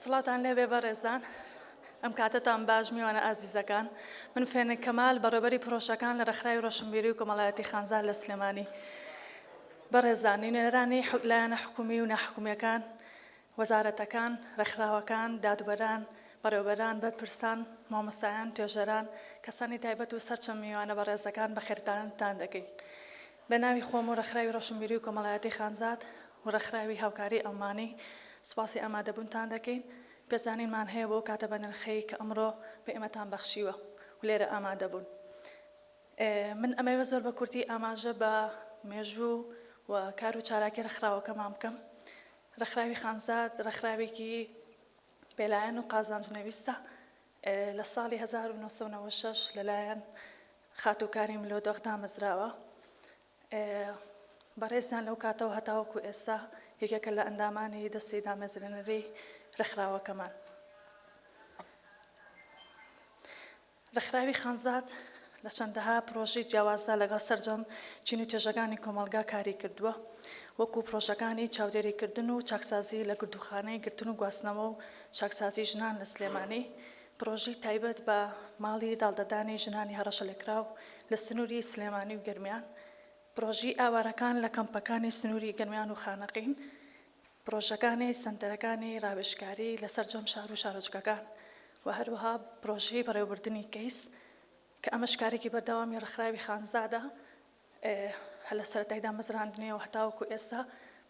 سڵاتان لێبێ بەڕێزان ئەم کاتتان باش میوانە ئازیزەکان من فێنە کەمال بەڕێوەبەری پرۆژەکان لە رەخراوی ڕۆشنبیری و کۆمەڵایەتی خانزار لە سلێمانی بەڕێزانی نوێنەرانی لایەنە حکومی و ناحکومیەکان وەزارەتەکان ڕێکخراوەکان دادوەران بەڕێوەبەران بەرپرسان مامۆستایان توێژەران کەسانی تایبەت و سەرچەم میوانە بەڕێزەکان بەخێرتانتان دەکەین بە ناوی خۆم و ڕێکخراوی ڕۆشنبیری و کۆمەڵایەتی خانزاد و ڕێکخراوی هاوکاری ئەڵمانی سوپاسی ئامادەبوونتان دەکەین پێزانینمان هەیە بۆ کاتە بەنرخەی کە ئەمڕۆ بە ئێمەتان بەخشیوە و لێرە ئامادەبوون من ئەمەوە زۆر بە کورتی ئاماژە بە مێژوو و کار و چالاکی ڕێکخراوەکەمان بکەم ڕێکخراوی خانزاد ڕێکخراوێکی بێلایەن و قازانجنەویستە لە ساڵی 1996 لەلایەن خاتوکاری ملۆدۆخ دامەزراوە بەڕێزیان لەو کاتەوە هەتاوەکو ئێستا یەکێکە لە ئەندامانی دەستی دامەزرێنەری ڕێکخراوەکەمان ڕێکخراوی خانزاد لە چەندەها پرۆژەی جیاوازدا لەگەڵ سەرجەم چین و توێژەکانی کۆمەلگا کاری کردووە وەکو پرۆژەکانی چاودێریکردن و چاکسازی لە گردوخانەی گرتن و گواستنەوە و چاکسازی ژنان لە سلێمانی پرۆژەی تایبەت بە ماڵی داڵدەدانی ژنانی هەڕەشەلێکراو لە سنووری سلێمانی و گەرمیان پرۆژی ئاوارەکان لە کەمپەکانی سنووری گەرمیان و خانەقین پرۆژەکانی سنتەرەکانی ڕاوێژکاری لە سەرجەم شار و شارۆچکەکان و هەروەها پرۆژەی بەڕێوەبردننی کەیس کە ئەمە شکارێکی بەردەوامی ڕێکخراوی خانزادە هە لە سەرەتایدا مەزراندنەوە هەتاوەکو ئێستا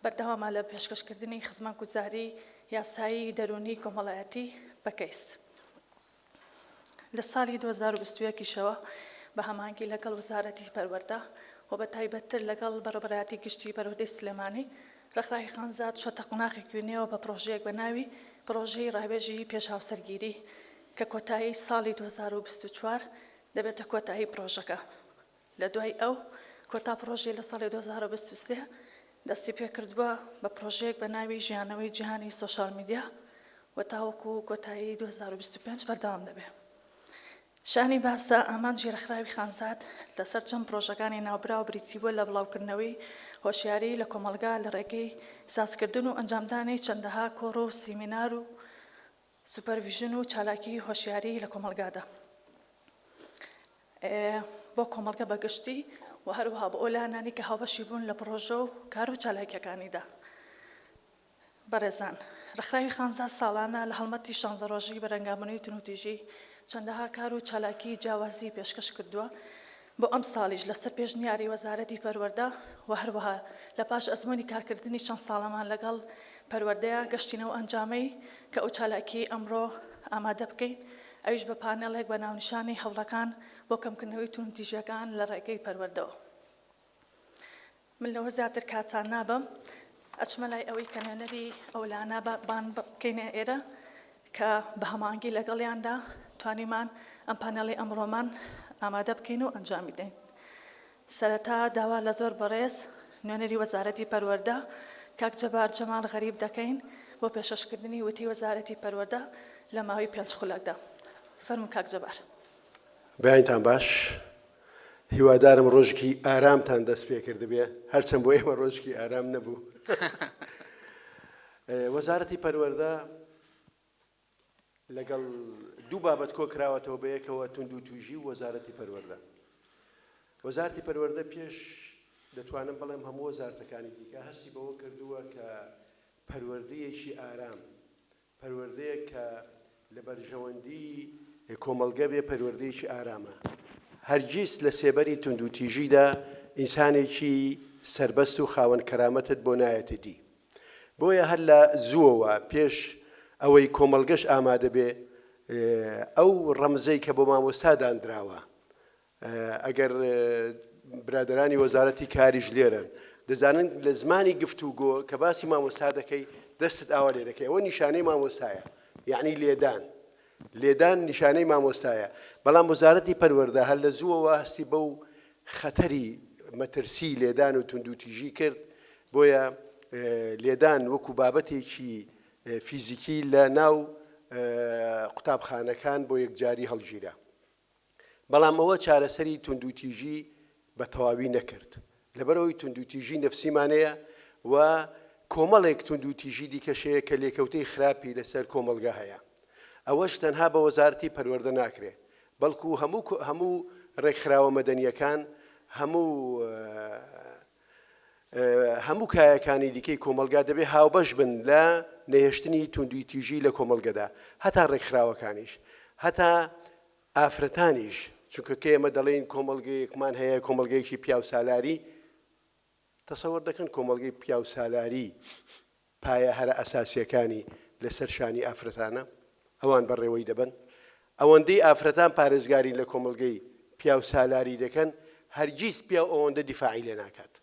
بەردەوامە لە پێشکەشکردنی خزمەتگوزاری یاسایی دەرونی کۆمەڵایەتی بە کەیس لە ساڵی 2021 بە هەمانگی لەگەڵ وەزارەتی پەروەردە و بە تایبەتتر لەگەڵ بەڕێوەبەراتی گشتی بەرەودەی سلێمانی ڕێکخراوی خانزاد چۆتە قۆناغی کوێنەوە بە پرۆژەیەک بە ناوی پرۆژەی ڕاوێژی پێش هاوسەرگیری کە کۆتایی ساڵی 2024 دەبێتە کۆتایی پرۆژەکە لە دوای ئەو کۆتا پرۆژەی لە ساڵی 2023 دەستی پێکردووە بە پرۆژەیەک بە ناوی ژیانەوەی جیهانی سۆشال میدیا و تاوەکو کۆتایی 2025 بەردەوام دەبێت شانی باسە ئامانجی ڕێکخراوی خانزاد لەسەر چەند پرۆژەکانی ناوبرا و بریتیبووە لە بڵاوکردنەوەی هۆشیاری لە کۆمەلگا لە ڕێگەی سازکردن و ئەنجامدانی چەندەها کۆڕ و سیمینار و سوپەرڤیژن و چالاکی هۆشیاری لە کۆمەلگادا بۆ کۆمەلگە بەگشتی و هەروەها بە ئۆلانانی کە هاوبەشی بوون لە پرۆژە و کار و چالاکیەکانیدا بەڕێزان ڕێکخراوی خانزاد ساڵانە لە هەڵمەتی 16 ڕۆژی بەرەنگابوونەوەی تونوتیژی چەندەها کار و چالاکی جیاوازی پێشکەش کردووە بۆ ئەم ساڵیش لەسەر پێشنیاری وەزارەتی پەروەردە و هەروەها لە پاش ئەزموونی کارکردنی چەند ساڵەمان لەگەڵ پەروەردەیە گەشتینەوە ئەنجامەی کە ئەو چالاکی ئەمڕۆ ئامادە بکەین ئەویش بە پانێڵێک بە ناونیشانی هەوڵەکان بۆ کەمکردنەوەی تونوتیژیەکان لە ڕێگەی پەروەردەوە من لەوە زیاتر کاتان نابم ئەچمە لای ئەوەی کە نوێنەری ئەولانە بان بکەینە ئێرە کە بە هەمانگی لەگەڵیاندا توانیمان ئەم پانێڵی ئەمڕۆمان ئامادە بکەین و ئەنجامی دەین سەرەتا داوا لە زۆر بەڕێز نوێنەری وەزارەتی پەروەردە کاک جەبار جەمال غەریب دەکەین بۆ پێشەشکردنی وتی وەزارەتی پەروەردە لە ماوەی 5 خولەکدا فەرموو کاک جەبار بەیانتان باش هیوادارم ڕۆژێکی ئارامتان دەست پێ کردبێ هەرچەند بۆ ئێمە ڕۆژێکی ئارام نەبوو وەزارەتی پەروەردە لەگەڵ دوو بابەت کۆکراوەتەوە بەیەکەوە توندوتیژی و وەزارەتی پەروەردە وەزارەتی پەروەردە پێش دەتوانم بەڵێم هەموو وەزارەتەکانی دیکە هەستی بەوە کردووە کە پەروەردەیەکی ئارام پەروەردەیەک کە لە بەرژەوەندی کۆمەلگە بێ پەروەردەیەکی ئارامە هەرگیز لە سێبەری توندوتیژیدا ئینسانێکی سربەست و خاوەن کەرامەتت بۆ نایەتە دی بۆیە هەر لە زووەوە پێش ئەوەی کۆمەلگەش ئامادە بێ ئەو ڕەمزەی کە بۆ مامۆستا دانراوە ئەگەر برادرانی وەزارەتی کاریش لێرن دەزانن لە زمانی گفتوگۆ کە باسی مامۆستا دەکەی دەستت ئاوا لێ دەکەی ئەوە نیشانەی مامۆستایە یعنی لێدان نیشانەی مامۆستایە بەڵام وەزارەتی پەروەردە هەر لە زووەوە هەستی بەو خەتەری مەترسی لێدان و توندوتیژی کرد بۆیە لێدان وەکو بابەتێکی فیزیکی لە ناو قوتابخانەکان بۆ یەکجاری هەڵگیرە بەڵام ئەوە چارەسەری توندوتیژی بە تەواوی نەکرد لەبەرەوەی توندوتیژی نەفسیمانەیە و کۆمەڵێک تونند و تیژی دیکەشەیە کە لێکەوتەی خراپی لەسەر کۆمەلگا هەیە. ئەوەش تەنها بە وەزارەتی پەروەردە ناکرێ، بەڵکو هەموو ڕێکخراوە مەدەنیەکان هەموو کایەکانی دیکەی کۆمەلگا دەبێ هاوبەش بن لە نەهێشتنی توندوی تیژی لە کۆمەلگەدا، هەتا ڕێکخراوەکانیش، هەتا ئافرەتانیش، چونکە کە ئێمە دەڵێن کۆمەلگەیەکمان هەیە کۆمەلگەیەکی پیا و سالاری، تەسەوەر دەکەن کۆمەلگەی پیا و سالاری پایە هەرە ئەساسیەکانی لەسەر شانی ئافرەتانە، ئەوان بەڕێوەی دەبن. ئەوەندەی ئافرەتان پارێزگاری لە کۆمەلگەی پیا و سالاری دەکەن، هەرگیز پیا و ئەوەندە دیفاعی لێ ناکات.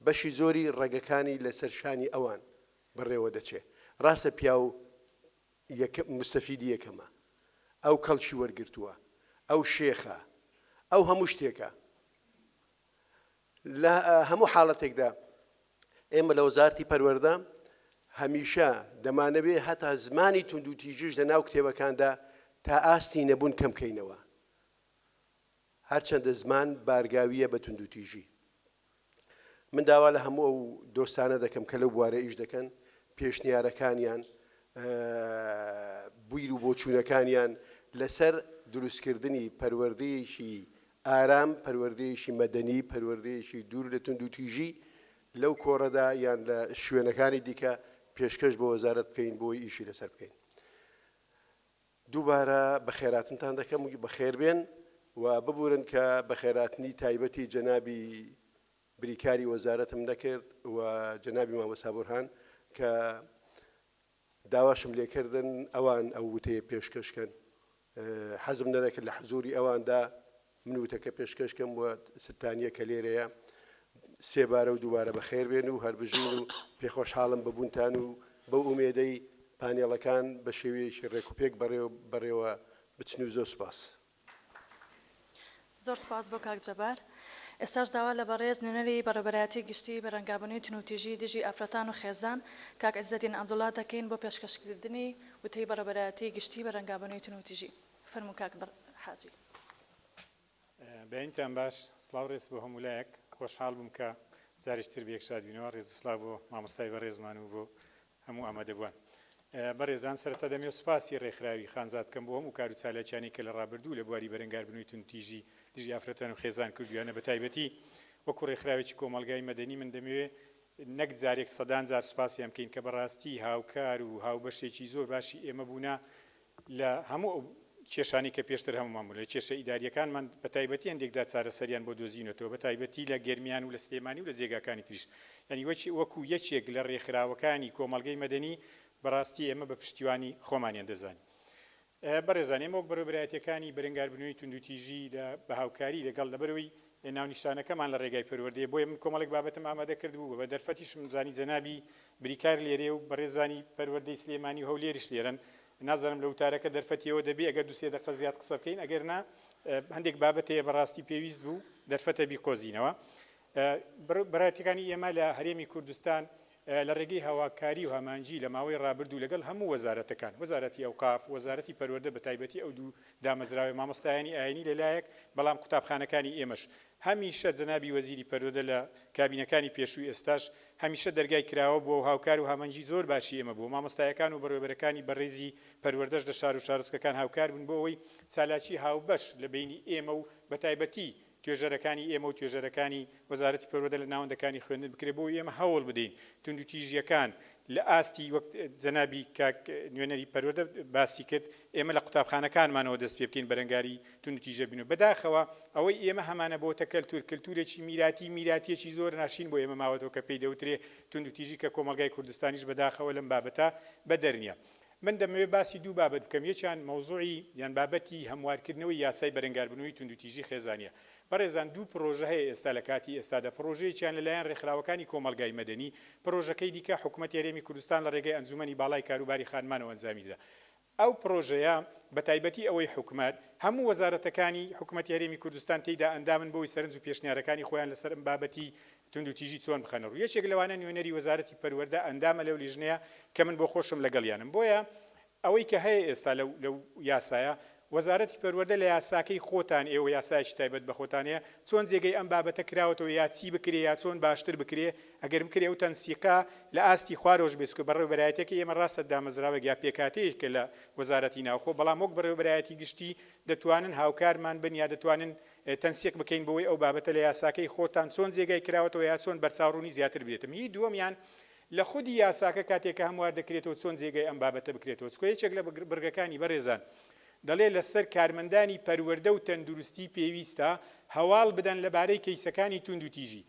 بەشی زۆری ڕێگەکانی لەسەر شانی ئەوان بەڕێوە دەچێت. ڕاستە پیا و مستەفیدی یەکەمە، ئەو کەڵکی وەرگرتووە، ئەو شێخە، ئەو هەموو شتێکە. لە هەموو حاڵەتێکدا ئێمە لە وەزارەتی پەروەردە هەمیشە دەمانەوێ هەتا زمانی تونند و تیژیش لە ناو کتێبەکاندا تا ئاستی نەبوون کەم بکەینەوە. هەرچەندە زمان بارگاویە بە تونند و تیژی. من داوا لە هەموو ئەو دۆستانە دەکەم کە لەو بوارە ئیش دەکەن، پێشنیارەکانیان، بویر و بۆچوونەکانیان لەسەر دروستکردنی پەروەردەیەکی ئارام، پەروەردەیەکی مەدەنی، پەروەردەیەکی دوور لە تونند و تیژی لەو کۆڕەدا یان لە شوێنەکانی دیکە پێشکەش بە وەزارەت بکەین بۆی ئیشی لەسەر بکەین. دووبارە بەخێراتنتان دەکەم و بەخێر بێن و ببورن کە بەخێراتنی تایبەتی جەنابی بریکاری وەزارەتم نەکرد و جەنابی مامۆستا بورهان کە داواشم لێکردن ئەوان ئەو وتەیە پێشکەشکەن. حەزم نەدەکرد لە حزوری ئەواندا من وتەکە پێشکەشکەم و ستانیە کە لێرەیە. سێبارە و دووبارە بەخێر بێن و هەربژین و پێخۆشحاڵم ببوونتان و بەو ئومێدەی پانێڵەکان بە شێوەیەکی ڕێکوپێک بەڕێوە بچن و زۆر سپاس. زۆر سپاس بۆ کاک جەبار. ئێستاش داوا لە بەڕێز نوێنەری بەڕێوەبەرایەتی گشتی بەرەنگابوونی تونوتیژی دژی ئافرەتان و خێزان کاک عیززەدین عەبدوڵڵا دەکەین بۆ پێشکەشکردنی وتەی بەڕێوەبەرایەتی گشتی بەرەنگابوونی تونوتیژی. فەرموو کاک حاجی. بەینتان باش، سڵاو ڕێز بۆ هەمولایەک، خۆشحاڵ بووم کە جاریشتر بێکشاد بینەوە. ڕێز و سڵاو بۆ مامۆستای بەڕێزمان و بۆ هەموو ئامادەبووان. بەڕێزان سەرەتا دەمێ سوپاسی ڕێکخراوی خانزاد بکەم بۆ هەموو کار و چالاکیانی کە لە ڕابردوو لە بواری بەرەنگاربوونی تونوتیژی دژی ئافرەتان و خێزان کردویانە بە تایبەتی وەکو ڕێکخراوێکی کۆمەلگای مەدەنی من دەمەوێت نەک جارێک سەدان جار سوپاسیان بکەین کە بەڕاستی هاوکار و هاوبەشێکی زۆر باشی ئێمە بوونا لە هەموو کێشانی کە پێشتر هەمومان بوو لە کێشە ئیداریەکانمان بە تایبەتی هەندێک جار چارەسەریان بۆ دۆزینەوە، بە تایبەتی لە گەرمیان و لە سلێمانی و لە جێگاکانی تریش. یعنی وەکو یەکێک لە ڕێکخراوەکانی کۆمەلگەی مەدەنی بەڕاستی ئێمە بە پشتیوانی خۆمانیان دەزانین. بەڕێزان ئێمە وەک بەڕێوەبەرایەتیەکانی بەرەنگاربوونەوەی تونوتیژی بە هاوکاری لەگەڵ لەبەرەوەی ناونیشانەکەمان لە ڕێگای پەروەردەیە بۆیە من کۆمەڵێک بابەتم ئامادە کردبوو بە دەرفەتیشم زانی جەنابی بریکار لێرێ و بەڕێزانی پەروەردەی سلێمانی و هەولێریش لێرن. نازانم لە وتارەکە دەرفەتیەوە دەبێ ئەگەر دووسێ دەقە زیاد قسە بکەین، ئەگەر نا هەندێک بابەتەیە بەڕاستی پێویست بوو دەرفەتە بیقۆزینەوە. بەڕێوەبەرایەتیەکانی ئێمە لە هەرێمی کوردستان لە ڕێگەی هاواکاری و هەمانجی لە ماوەی ڕابردوو لەگەڵ هەموو وەزارەتەکان، وەزارەتی ئەوقاف، وەزارەتی پەروەردە بە تایبەتی ئەو دوو دامەزراوی مامۆستایانی ئاینی لەلایەک، بەڵام قوتابخانەکانی ئێمەش هەمیشە جەنابی وەزیری پەروەردە لە کابینەکانی پێشووی ئێستاش هەمیشە دەرگای کراوە بۆ هاوکار و هامەنجی زۆر باشی ئێمە بوو. مامۆستایەکان و بەڕێوەبەرەکانی بەڕێزی پەروەردەش لە شار و شارستکەکان هاوکار بوون بۆ ئەوەی چالاکی هاوبەش لە بینی ئێمە و بە تایبەتی توێژەرەکانی ئێمە و توێژەرەکانی وەزارەتی پەروەردە لە ناوەندەکانی خوێندن بکرێت بۆ ئێمە هەوڵ بدەین توندوتیژیەکان لە ئاستی وەک جەنابی کاک نوێنەری پەروەردە باسی کرد ئێمە لە قوتابخانەکانمانەوە دەست پێ بکەین بەرەنگاری توندوتیژە بین و بەداخەوە ئەوەی ئێمە هەمانە بۆتە کەلتورێکی میراتیەکی زۆر ناشین بۆ ئێمە ماوەتەوە کە پێی دەوترێ توندوتیژی کە کۆمەلگای کوردستانیش بەداخەوە لەم بابەتە بەدەرنیە. من دەمەوێت باسی دوو بابەت بکەم. یەکیان مەوزوعی یان بابەتی هەموارکردنەوەی یاسای بەرەنگاربوونەوەی توندوتیژی خێزانیە. بەڕێزان دوو پرۆژە هەیە ئێستا لە کاتی ئێستادا، پرۆژەیەکیان لەلایەن ڕێکخراوەکانی کۆمەلگای مەدەنی، پرۆژەکەی دیکە حکوومەتی هەرێمی کوردستان لە ڕێگەی ئەنجومەنی باڵای کاروباری خانمانەوە ئەنجامی دەدا. ئەو پرۆژەیە بە تایبەتی ئەوەی حکوومەت هەموو وەزارەتەکانی حکوومەتی هەرێمی کوردستان تێیدا ئەندامن بۆی سەرنج و پێشنیارەکانی خۆیان لەسەر بابەتی توندوتیژی چۆن بخەنە ڕوو. یەکێک لەوانە نوێنەری وەزارەتی پەروەردە ئەندامە لەو لیژنەیە کە من بۆ خۆشم لەگەڵیانم. بۆیە ئەوەی کە هەیە ئێستا لەو یاسایە وەزارەتی پەروەردە لە یاساکەی خۆتان ئێوە یاسایکی تایبەت بە خۆتانەیە چۆن جێگەی ئەم بابەتە کراوەتەوە یا چی بکرێ یا چۆن باشتر بکرێ ئەگەر بکرێ و تەنسیقا لە ئاستی خوارۆژ بێت بەڕێوەبەرایەتێکی ئێمە ڕاستە دامەزراوە یا پێکاتەیەکە لە وەزارەتی ناوخۆ بەڵام وەک بەڕێوەبەرایەتی گشتی دەتوانن هاوکارمان بن یا دەتوانن تەنسیق بکەین بەوەی ئەو بابەتە لە یاساکەی خۆتان چۆن جێگای کراوەتەوە یا چۆن بەرچاوڕوونی زیاتر بێتم هی دووەمیان لە خودی یاساکە کاتێکە هەموار دەکرێتەوە چۆن جێگەی ئەم بابەتە بکرێتەوە یەکێک لە بڕگەکانی بەڕێزان دەڵێ لەسەر کارمەندانی پەروەردە و تەندروستی پێویستە هەواڵ بدەن لەبارەی کەیسەکانی توند و تیژی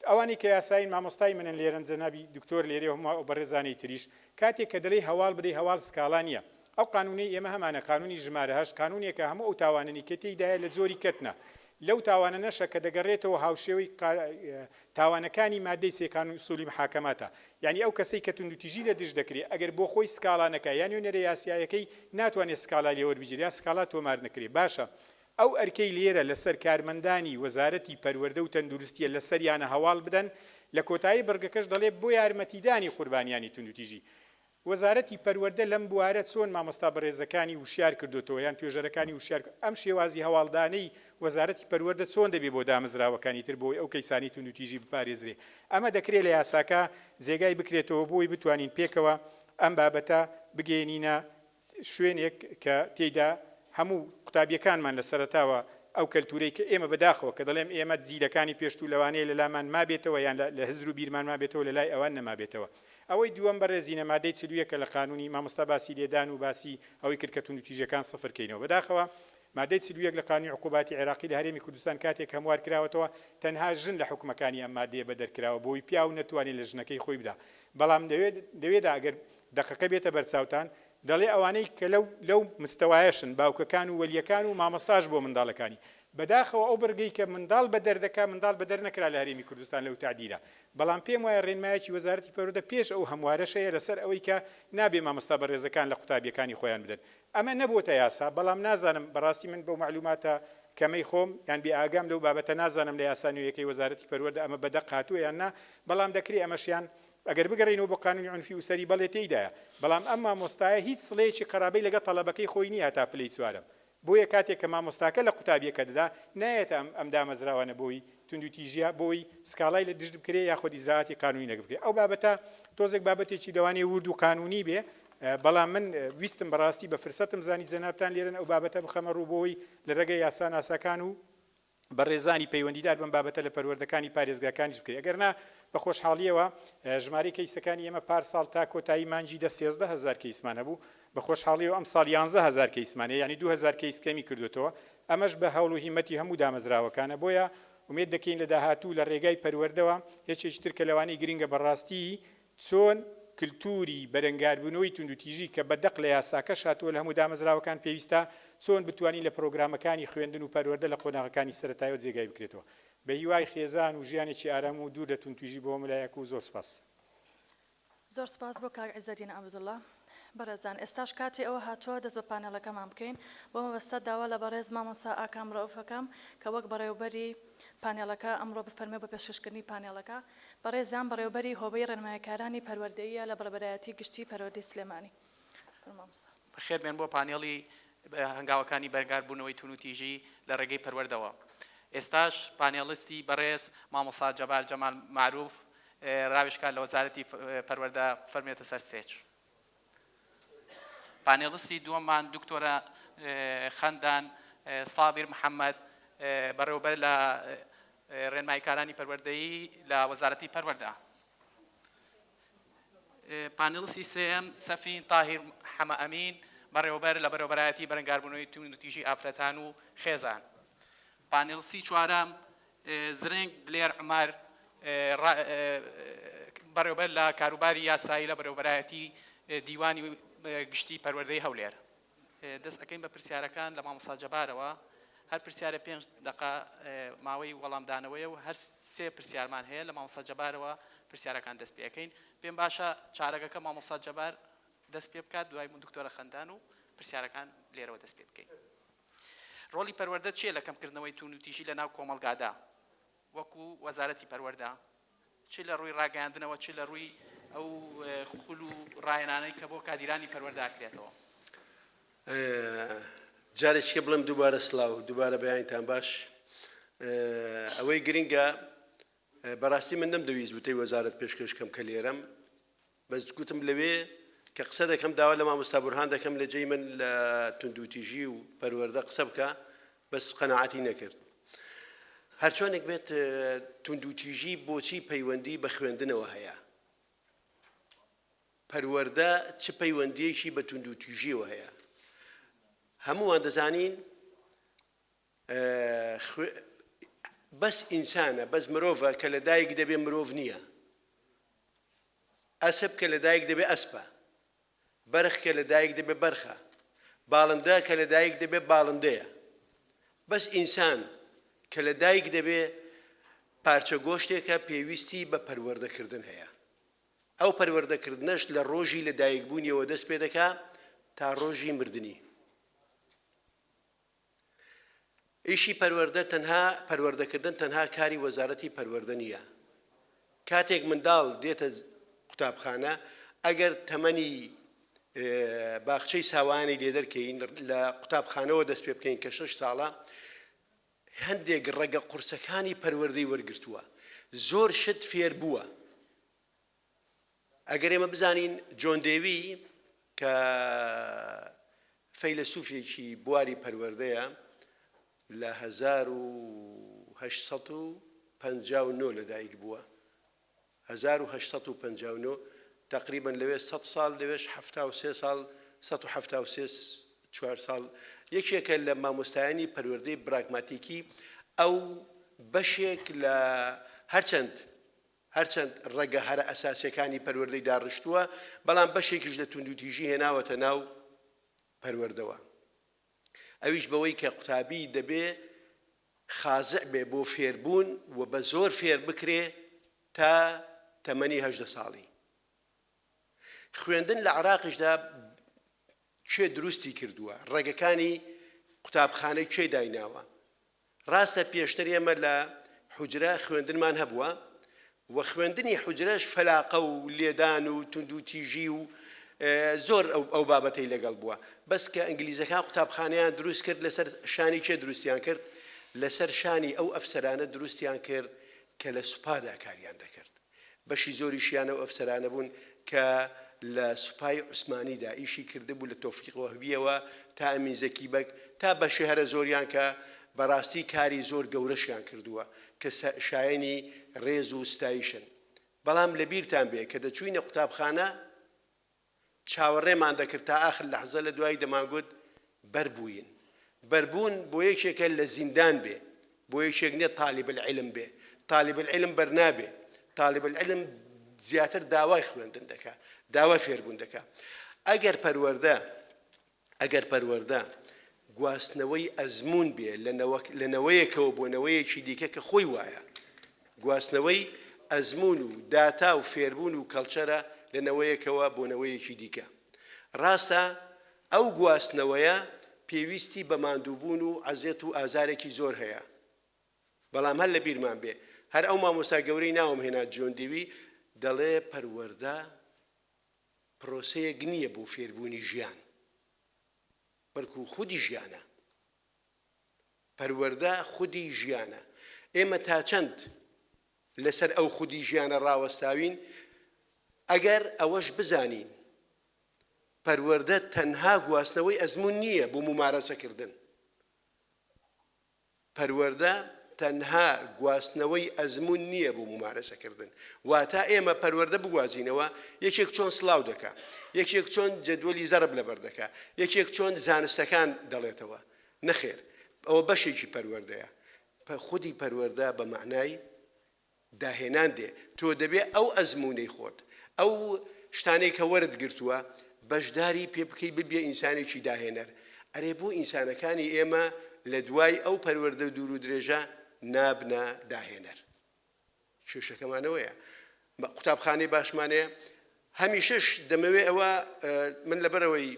ئەوانی کە یاساین مامۆستای منن لێرەن جەنابی دکتۆر لێرێ هەموو بەڕێزانەی تریش کاتێک کە دەڵێ هەواڵ بدەی هەواڵ سکاڵا نییە ئەو قانونی ئێمە هەمانە قانونی ژمارە 8 قانونێکە هەموو ئەو تاواننی کە تێیدایە لە زۆری کەتنە لەو تاوانە نەشە کە دەگەڕێتەوە هاوشێوەی تاوانەکانی مادەی سێکان و سولی محاکەماتە یعنی ئەو کەسەی کە توند و تیژی لە دژ دەکرێت ئەگەر بۆ خۆی سکاڵانەکە یان نوێنەرە یاسایەکەی ناتوانێت سکاڵا لێوەربگیرێت یا سکاڵا تۆمار نەکرێت باشە ئەو ئەرکەی لێرە لەسەر کارمەندانی وەزارەتی پەروەردە و تەندروستیە لەسەریانە هەواڵ بدەن لە کۆتایی بەرگەکەش دەڵێ بۆ یارمەتیدانی قوربانیانی تون و تیژی وەزارەتی پەروەردە لەم بوارە چۆن مامۆستا بەڕێزەکانی وشیار کردوتەوە یان توێژەرەکانی وشیار ئەم شێوازی هەواڵدانەی وەزارەتی پەروەردە چۆن دەبێت بۆ دامەزراوەکانی تر بۆی ئەو کەیسانی تون و تیژی بپارێزرێ ئەمە دەکرێت لە یاساکە جێگای بکرێتەوە بۆی بتوانین پێکەوە ئەم بابەتە بگەێنینە شوێنێک کە تێیدا هەموو قوتابیەکانمان لە سەرەتاوە ئەو کەلتورەی کە ئێمە بەداخەوە کە دەڵێم ئێمە جیلەکانی پێشتوو لەوانەیە لە لامان مابێتەوە یان لە هزر و بیرمان مابێتەوە لە لای ئەوان نەمابێتەوە ئەوەی دووەم بەڕێزینە مادەی چلوویەکە لە قانونی مامۆستا باسی لێدان و باسی ئەوەی کرد کە تون و تیژەکان سەفرکەینەوە بەداخەوە مادەی چلوویەک لە قانونی عقوباتی عێراقی لە هەرێمی کوردستان کاتێک هەموار کراوەتەوە تەنها ژن لە حکومەکانی ئەم مادەیە بەدەرکراوە بۆی پیا و نەتوانێت لە ژنەکەی خۆی بدا بەڵام دەوێت ئەگەر دقەکە بێتە بەرچاوتان دەڵێ ئەوانەی کە لەو مستەوایەشن باوکەکان و وەلیەکان و مامۆستاش بۆ منداڵەکانی بەداخەوە ئەو بەرگەی کە منداڵ بە دەردەکە منداڵ بە دەرنەکرا لە هەرێمی کوردستان لەو تعدیلە بەڵام پێم وایە ڕێنمایەکی وەزارەتی پەروەردە پێش ئەو هەموارەشەیە لەسەر ئەوەی کە نابێ مامۆستا بەڕێزەکان لە قوتابیەکانی خۆیان بدەن ئەمە نەبووتە یاسا بەڵام نازانم بەڕاستی من بەو معلوماتە کەمەی خۆم یان بێ ئاگام لەو بابەتە نازانم لە یاسا نوێیەکەی وەزارەتی پەروەردە ئەمە بەدەق هاتووە یان نا بەڵام دەکرێت ئەمەشیان ئەگەر بگەڕێنەوە بۆ قانونی عنفی و سەری بەڵێ تێیدایە بەڵام ئەم مامۆستایە هیچ سڵەیەکی قەرابەی لەگەڵ تەڵەبەکەی خۆی نییە تا پلەی چوارم بۆیە کاتێک کە مامۆستاکە لە قوتابیەکە دەدا نایەتە ئەم دامەزراوانە بۆی تون و تیژە بۆی سکاڵای لە دژ بکرێ یاخۆ ئیزراعاتی قانونی نەگرێ ئەو بابەتە تۆزێک بابەتێکی دەوانێ ورد و قانونی بێ بەڵام من ویستم بەڕاستی بە فرسەتم زانی جەنابتان لێرن ئەو بابەتە بخەمە ڕوو بۆی لە ڕێگەی یاسا ناساکان و بەڕێزانی پەیوەندیدار بم بابەتە لە پەروەردەکانی پارێزگاکانیش بکرێت ئەگەرنا بە خۆشحاڵیەوە ژمارەی کەیسەکانی ئێمە پارساڵ تا کۆتایی مانجی 13000 کەیسمان هەبوو بە خۆشحاڵیەوە ئەم ساڵ 11000 کەیسمانەیە یعنی 2000 کەیس کەمی کردوتەوە ئەمەش بە هەوڵ و هیمەتی هەموو دامەزراوەکانە بۆیە ومێد دەکەین لە داهاتوو لە ڕێگای پەروەردەوە هیچێکی تر کە لەوانەی گرینگە بەڕاستی چۆن کلتوری بەرەنگاربوونەوەی تون و تیژی کە بەدەق لە یاساکە شاتووە لە هەموو دامەزراوەکان پێویستە چۆن بتوانین لە پرۆگرامەکانی خوێندن و پەروەردە لە قۆناغەکانی سەرەتاییەوە جێگای بکرێتەوە بە هیوای خێزان و ژیانێکی ئارام و دوور لە تون و تیژی بۆ ملایەک و زۆر سپاس زۆر سپاس بۆ کاک عیزەدین عەبدوڵڵا بەڕێزان ئێستاش کاتی ئەوە هاتووە دەست بە پانێڵەکەمان بکەین بۆ مەبەستە داوا لە بەڕێز مامۆستا ئاکام ڕەوفەکەم کە وەک بەڕێوەبەری پانێڵەکە ئەمڕۆ بفەرمێ بە پێشکەشکردنی پانێڵەکە بەڕێزیان بەڕێوەبەری هۆبەی ڕێنمایەکارانی پەروەردەییە لە بەڕێبەرایەتی گشتی پەروەردەی سلێمانی بەخێر بێن بۆ پانێڵی هەنگاوەکانی بەرگاربوونەوەی تون و تیژی لە ڕێگەی پەروەردەوە ئێستاش پانێڵیستی بەڕێز مامۆستا جەبار جەمال معروف ڕاوێژکار لە وەزارەتی پەروەردە فەرمێتە سەر ستێج پانێڵیستی دووەممان دکتۆرە خەندان سابیر محەممەد بەڕێوەبەر لە ڕێنماییکارانی پەروەردەیی لە وەزارەتی پەروەردە پانێڵیستی سێم سەفین تاهیر حەمە ئەمین بەڕێوەبەر لە بەرەوبەرایەتی بەرەنگاربوونەوەی تون و تیژی ئافرەتان و خێزان پانێڵیستی چوارەم زرێنگ دلێر عومەر بەڕێوەبەر لە کاروباری یاسایی لە بەرەوبەرایەتی دیوانی گشتی پەروەردەی هەولێر دەست ئەەکەین بە پرسیارەکان لە مامۆستا جەبارەوە هەر پرسیارە 5 دقە ماوەی وەڵامدانەوەیە و هەر 3 پرسیارمان هەیە لە مامۆستا جەبارەوە پرسیارەکان دەست پێ ئەەکەین پێم باشە چارەگەکە مامۆستا جەبار دەست پێ بکات دوای دکتۆرە خەندان و پرسیارەکان لێرەوە دەست پێ بکەین ڕۆڵی پەروەردە چیە لە کەمکردنەوەی تون و تیژی لە ناو کۆمەڵگادا وەکو وەزارەتی پەروەردە چی لە ڕووی ڕاگەاندنەوە چی لە ڕووی ئەو خول و ڕایەنانەی کە بۆ کادیرانی پەروەردە ئەکرێتەوە جارێکی بڵم دووبارە سڵاو دووبارە بەیانتان باش ئەوەی گرنگە بەڕاستی من نەمدەویست وتەی وەزارەت پێشکەش کەم کە لێرەم بەس گوتم لەوێ کە قسە دەکەم داوا لە مامۆستا بورهان دەکەم لە جێی من لە توندوتیژی و پەروەردە قسە بکە بەس قەناعەتی نەکرد هەرچۆنێک بێت توندوتیژی بۆچی پەیوەندی بە خوێندنەوە هەیە پەروەردە چ پەیوەندیەکی بە توندوتیژیەوە هەیە هەمووان دەزانین بەس ئینسانە بەس مرۆڤە کە لە دایک دەبێ مرۆڤ نییە ئەسپ کە لە دایک دەبێ ئەسپە بەرخ کە لە دایک دەبێ بەرخە باڵندە کە لە دایک دەبێ باڵندەیە بەس ئینسان کە لە دایک دەبێ پارچە گۆشتێکە پێویستی بە پەروەردەکردن هەیە ئەو پەروەردەکردنەش لە ڕۆژی لە دایکبوونیەوە دەست پێ دەکا تا ڕۆژی مردنی ئیشی پەروەردەکردن تەنها کاری وەزارەتی پەروەردە نییە کاتێک منداڵ دێتە قوتابخانە ئەگەر تەمەنی باخچەی ساوانی لێ دەرکەین لە قوتابخانەوە دەست پێ بکەین کە 6 ساڵە هەندێک ڕێگە قورسەکانی پەروەردەی وەرگرتووە زۆر شت فێر بووە ئەگەر ئێمە بزانین جۆن دێوی کە فەیلسوفێکی بواری پەروەردەیە لە 1859 لەدایک بووە 1859 تقریبا لەوێ 100 ساڵ لەوێش 73 ساڵ 174 ساڵ یەکێکە لە مامۆستایانی پەروەردەی براگماتیکی ئەو بەشێک لە هەرچەند ڕێگە هەرە ئەساسیەکانی پەروەردەی داڕشتووە بەڵام بەشێکیش لە توندوتیژی هێناوەتە ناو پەروەردەوە ئەویش بەوەی کە قوتابی دەبێ خازع بێ بۆ فێربوون و بە زۆر فێر بکرێ تا تەمەنی 18 ساڵی خوێندن لە عێراقیشدا کێ دروستی کردووە ڕێگەکانی قوتابخانەی کێ دایناوە ڕاستە پێشتر ئێمە لە حوجرە خوێندنمان هەبووە و خوێندنی حوجرەش فەلاقە و لێدان و توندوتیژی و زۆر ئەو بابەتەی لەگەڵ بووە بەس کە ئینگلیزەکان قوتابخانەیان دروست کرد لەسەر شانی کێ دروستیان کرد لەسەر شانی ئەو ئەفسەرانە دروستیان کرد کە لە سوپادا کاریان دەکرد بەشی زۆریشیان ئەو ئەفسەرانە بوون کە لە سوپای عوسمانیدا ئیشی کردبوو لە تۆفیق وەهبیەوە تا ئەمین زەکی بەگ تا بەشی هەرە زۆریان کە بەڕاستی کاری زۆر گەورەشیان کردووە کە شایەنی ڕێز و ستایشن بەڵام لەبیرتان بێ کە دەچووینە قوتابخانە چاوەڕێمان دەکرد تا ئاخر لەحزە لە دوای دەمانگوت بەربووین بەربوون بۆ یەکێکە لە زیندان بێ بۆ یەکێک نیە طالب العلم بێ طالب العلم بەرنابێ طالب العلم زیاتر داوای خوێندن دەکا داوای فێربوون دەکا ئەگەر پەروەردە گواستنەوەی ئەزمون بێ لە نەوەیەکەوە بۆ نەوەیەکی دیکە کە خۆی وایە گواستنەوەی ئەزمون و داتا و فێربوون و کەڵچەرە لە نەوەیەکەوە بۆ نەوەیەکی دیکە ڕاستە ئەو گواستنەوەیە پێویستی بە ماندووبوون و عەزێت و ئازارێکی زۆر هەیە بەڵام هەر لە بیرمان بێ هەر ئەو مامۆستا گەورەی ناوم هێنا جۆن دیوی دەڵێ پەروەردە پرۆسەیەک نییە بۆ فێربوونی ژیان بەڵکو خودی ژیانە پەروەردە خودی ژیانە ئێمە تا چەند لەسەر ئەو خودی ژیانە ڕاوەستاوین ئەگەر ئەوەش بزانین پەروەردە تەنها گواستنەوەی ئەزمون نییە بۆ ممارەسەکردن پەروەردە تەنها گواستنەوەی ئەزمون نییە بۆ ممارەسەکردن واتە ئێمە پەروەردە بگوازینەوە یەکێک چۆن سڵاو دەکا یەکێک چۆن جەدوەلی زەرب لەبەر دەکا یەکێک چۆن زانستەکان دەڵێتەوە نەخێر ئەوە بەشێکی پەروەردەیە خودی پەروەردە بە معنای داهێنان دێ تۆ دەبێ ئەو ئەزمونەی خۆت ئەو شتانەی کە وەرد گرتووە بەشداری پێ بکەی ببێ ئینسانێکی داهێنەر ئەرێ بۆ ئینسانەکانی ئێمە لە دوای ئەو پەروەردە دوور و درێژە نابنە داهێنەر کێشەکەمانەوەیە قوتابخانەی باشمانەیە هەمیشەش دەمەوێت ئەوە من لەبەرەوەی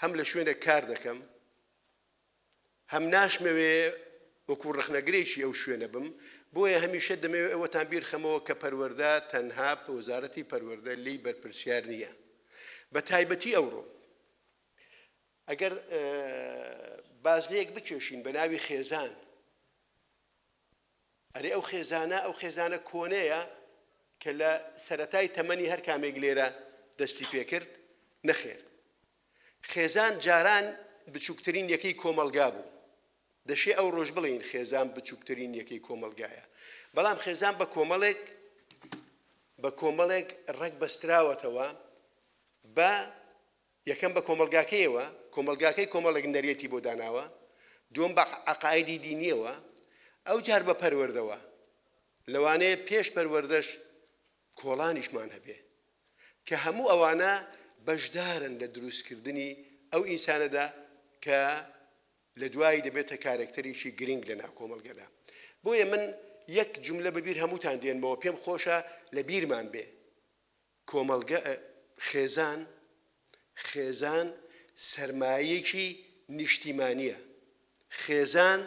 هەم لە شوێنە کار دەکەم هەم ناشمەوێ وەکو ڕخنەگرێکی ئەو شوێنە بم بۆیە هەمیشە دەمەوێت ئەوەتان بیر خەمەوە کە پەروەردە تەنها وەزارەتی پەروەردە لی بەرپرسیار نییە بە تایبەتی ئەوڕۆ ئەگەر بازلەیەک بکێشین بە ناوی خێزان، ئەرێ ئەو خێزانە کۆنەیە کە لە سەرەتای تەمەنی هەر کامێک لێرە دەستی پێکرد، نەخێر. خێزان جاران بچووکترین یەکەی کۆمەلگا بوو. دەشێ ئەو ڕۆژ بڵین خێزان بچووکترین یەکەی کۆمەلگایە، بەڵام خێزان بە کۆمەڵێک ڕێک بەستراوەتەوە بە یەکەم بە کۆمەلگاکەیەوە، کۆمەلگاکەی کۆمەڵێک نەرێتی بۆ داناوە، دووەم بە عەقایدی دینیەوە، ئەو جار بە پەروەردەوە. لەوانەیە پێش پەروەردەش کۆڵانیشمان هەبێ کە هەموو ئەوانە بەشدارن لە دروستکردنی ئەو ئینسانەدا کە لە دوایی دەبێتە کارکتەرێکی گرنگ لە ناو کۆمەلگەدا. بۆیە من یەک جملە بەبیر هەمووتان دێنمەوە، پێم خۆشە لە بیرمان بێ. کۆمەلگە خێزان سەرمایەکی نیشتیمانیە. خێزان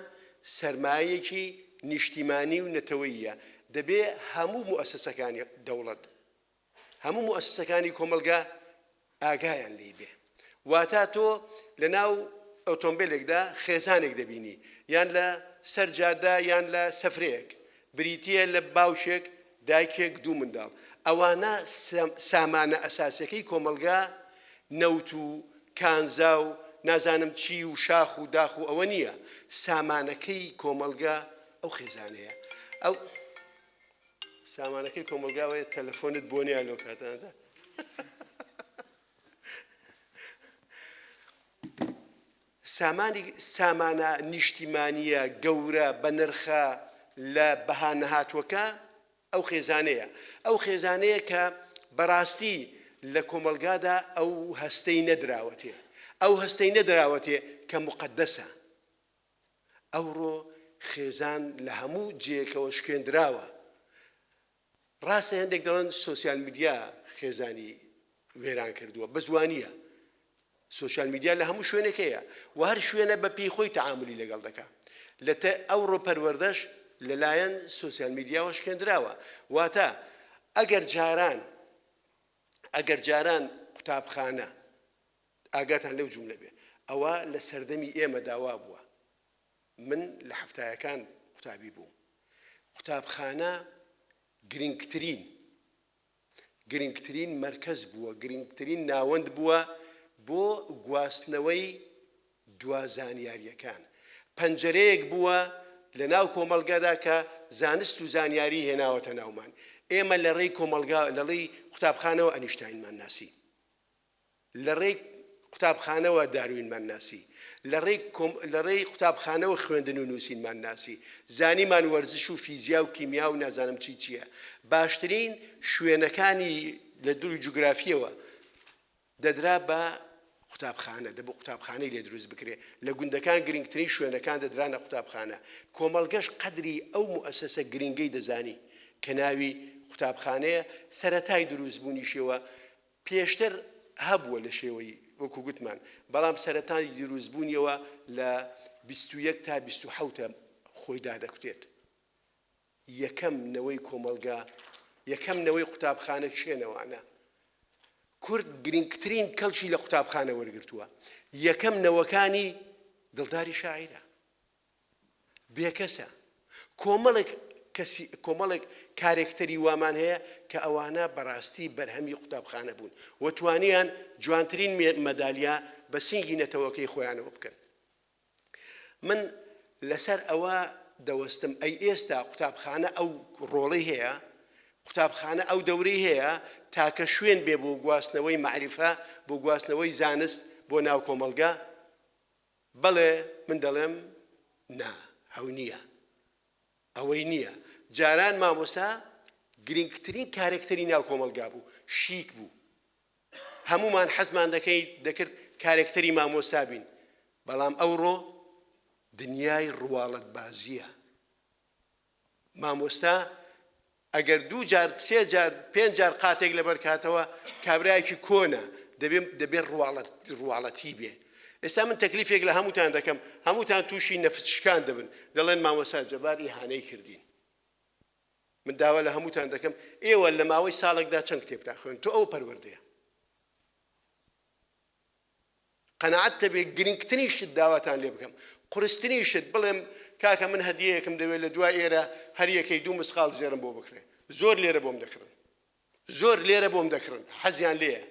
سەرمایەکی نیشتیمانی و نەتەوەییە. دەبێ هەموو موئەسسەکانی دەوڵەت، هەموو موئەسسەکانی کۆمەلگا ئاگایان لێ بێ. واتە تۆ لە ناو ئۆتۆمبیلێکدا خێزانێک دەبینی، یان لە سەر جادە یان لە سەفرەیەک، بریتیە لە باوشێک دایکێک دوو منداڵ. ئەوانە سامانە ئەساسیەکەی کۆمەلگا نەوت و کانزا و نازانم چی و شاخ و داخ و ئەوە نییە. سامانەکەی کۆمەلگا ئەو خێزانەیە. ئەو سامانەکەی کۆمەلگاوەیە تەلەفۆنت بۆ نیە لەو کاتانەدا. سامانە نیشتیمانیە گەورە بە نرخە لە بەها نەهاتووەکە ئەو خێزانەیە. ئەو خێزانەیە کە بەڕاستی لە کۆمەلگادا ئەو هەستەی نەدراوەتێ، ئەو هەستەی نەدراوەتێ کە مقدسە. ئەوڕۆ خێزان لە هەموو جێکەوە شکێندراوە. ڕاستە هەندێک دەڵێن سۆسیال میدیا خێزانی وێران کردووە، بە زوانیە. سۆسیال میدیا لە هەموو شوێنێکەیە و هەر شوێنە بە پێی خۆی تەعاملی لەگەڵ دەکات. ئەوڕۆ پەروەردەش لەلایەن سۆسیال میدیاوە شکێندراوە. واتە ئەگەر جاران قوتابخانە، ئاگاتان لەو جوملە بێ، ئەوە لە سەردەمی ئێمە داوا بووە. من لە هەفتایەکان قوتابی بووم. قوتابخانە گرنگترین مەرکەز بووە، گرنگترین ناوەند بووە بۆ گواستنەوەی دوازانیاریەکان. پەنجەرەیەک بووە لە ناو کۆمەلگادا کە زانست و زانیاری هێناوەتە ناومان. ئێمە لە ڕێی کۆمەلگا لە ڕێی قوتابخانەوە ئەنیشتاینمان ناسی، لە ڕێی قوتابخانەوە داروینمان ناسی، لە ڕێی قوتابخانەوە خوێندن و نووسینمان ناسی، زانیمان وەرزش و فیزیا و کیمیا و نازانم چییە. باشترین شوێنەکانی لە دووری جوگرافیەوە دەدرا بە قوتابخانە، دەبوو قوتابخانەی لێ دروست بکرێ. لە گوندەکان گرنگترین شوێنەکان دەدرانە قوتابخانە. کۆمەلگەش قەدری ئەو موئەسسە گرنگەی دەزانی کە ناوی قوتابخانەیە. سەرەتای دروستبوونیشەوە پێشتر هەبووە لە شێوەی وەکو گوتمان، بەڵام سەرەتای دروستبوونیەوە لە 21 تا 27 خۆی دادەکوتێت. یەکەم نەوەی کۆمەلگا، یەکەم نەوەی قوتابخانە شوێنەوانە. کورد گرنگترین کەڵکی لە قوتابخانە وەرگرتووە. یەکەم نەوەکانی دڵداری شاعیرە، بێکەسە. کۆمەڵێک کارێکتەری وامان هەیە کە ئەوانە بەڕاستی بەرهەمی قوتابخانە بوون و توانیان جوانترین مەدالیا بە سینگی نەتەوەکەی خۆیانەوە بکەن. من لەسەر ئەوە دەوەستم، ئەی ئێستا قوتابخانە ئەو ڕۆڵەی هەیە، قوتابخانە ئەو دەورەی هەیە تاکە شوێن بێ بۆ گواستنەوەی معریفە، بۆ گواستنەوەی زانست بۆ ناو کۆمەلگا. بەڵێ من دەڵێم نا، هەو نییە، ئەوەی نییە. جاران مامۆستا گرنگترین کارێکتەری ناو کۆمەلگا بوو، شیک بوو. هەمومان حەزمان دەکرد کارێکتەری مامۆستا بین، بەڵام ئەوڕۆ دنیای ڕواڵەت بازیە. مامۆستا ئەگەر 2 جار 3 جار 5 جار قاتێک لەبەر کاتەوە کابرایەکی کۆنە، دەبێت ڕواڵەتی بێ. ئێستا من تەکلیفێک لە هەمووتان دەکەم، هەمووتان تووشی نەفسشکان دەبن، دەڵێن مامۆستا جەبار ئیهانەی کردین. من داوا لە هەمووتان دەکەم، ئێوە لە ماوەی ساڵێکدا چەند کتێبتان خوێن؟ تۆ ئەو پەروەردەیە. قەنەعەت بێ گرنگترین شت داواتان لێ بکەم قورسترین شت بڵێم کاکە من هەدیەیەکم دەوێت لە دوای ئێرە هەر یەکەی 2 مسقال زێرم بۆ بکرێ زۆر لێرە بۆم دەکڕن زۆر لێرە بۆم دەکڕن حەزیان لێیە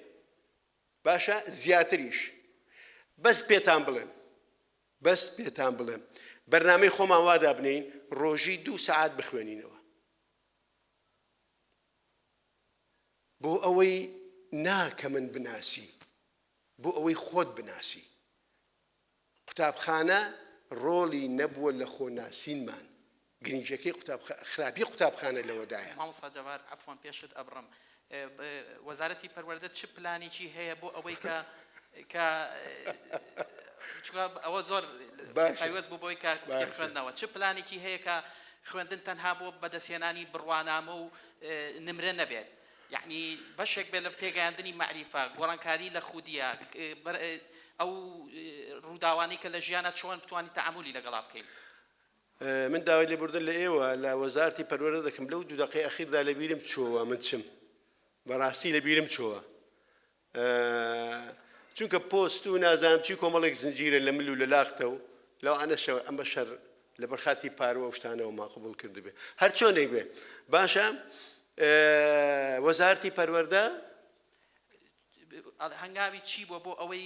باشە زیاتریش بەس پێتان بڵێم بەرنامەی خۆمان وا دابنین ڕۆژی 2 سەعات بخوێنینەوە بۆ ئەوەی ناکە من بناسی بۆ ئەوەی خۆت بناسی قوتابخانە ڕۆڵی نەبووە لە خۆناسینمان گرنگەکەی خراپی قوتابخانە لەوەدایە مامۆستا جەبار عەفوان پێشت ئەبڕم وەزارەتی پەروەردە چ پلانێکی هەیە بۆ ئەوەی کە ئەوە زۆر پایوەست بوو بۆی کە خوێندنەوە چ پلانێکی هەیە کە خوێندن تەنها بۆ بەدەستهێنانی بڕوانامە و نمرە نەبێت یعنی بەشێک بێت لە پێگەیاندنی معریفە گۆڕانکاری لە خودیە ئەو ڕووداوانی کە لە ژیانە چۆن بتوانانی تەعاملی لەگەڵا بکەیت من داوای لێبوردن لە ئێوە لە وەزارەتی پەروەردە دەکەم لەو 2 دقەی ئەخیردا لە بیرم چۆوە من چم بەڕاستی لە بیرم چۆوە چونکە پۆست و نازانم چی کۆمەڵێک زنجیرە لە مل و لە لاختە و لەو ئەنەشەوە ئەم بە شەر لە بەرخاتی پارۆ ئەو شتانەوە ماقبوڵ کرد بێ هەر چۆنێک بێ باشە وەزارەتی پەروەردە هەنگاوی چی بۆ ئەوەی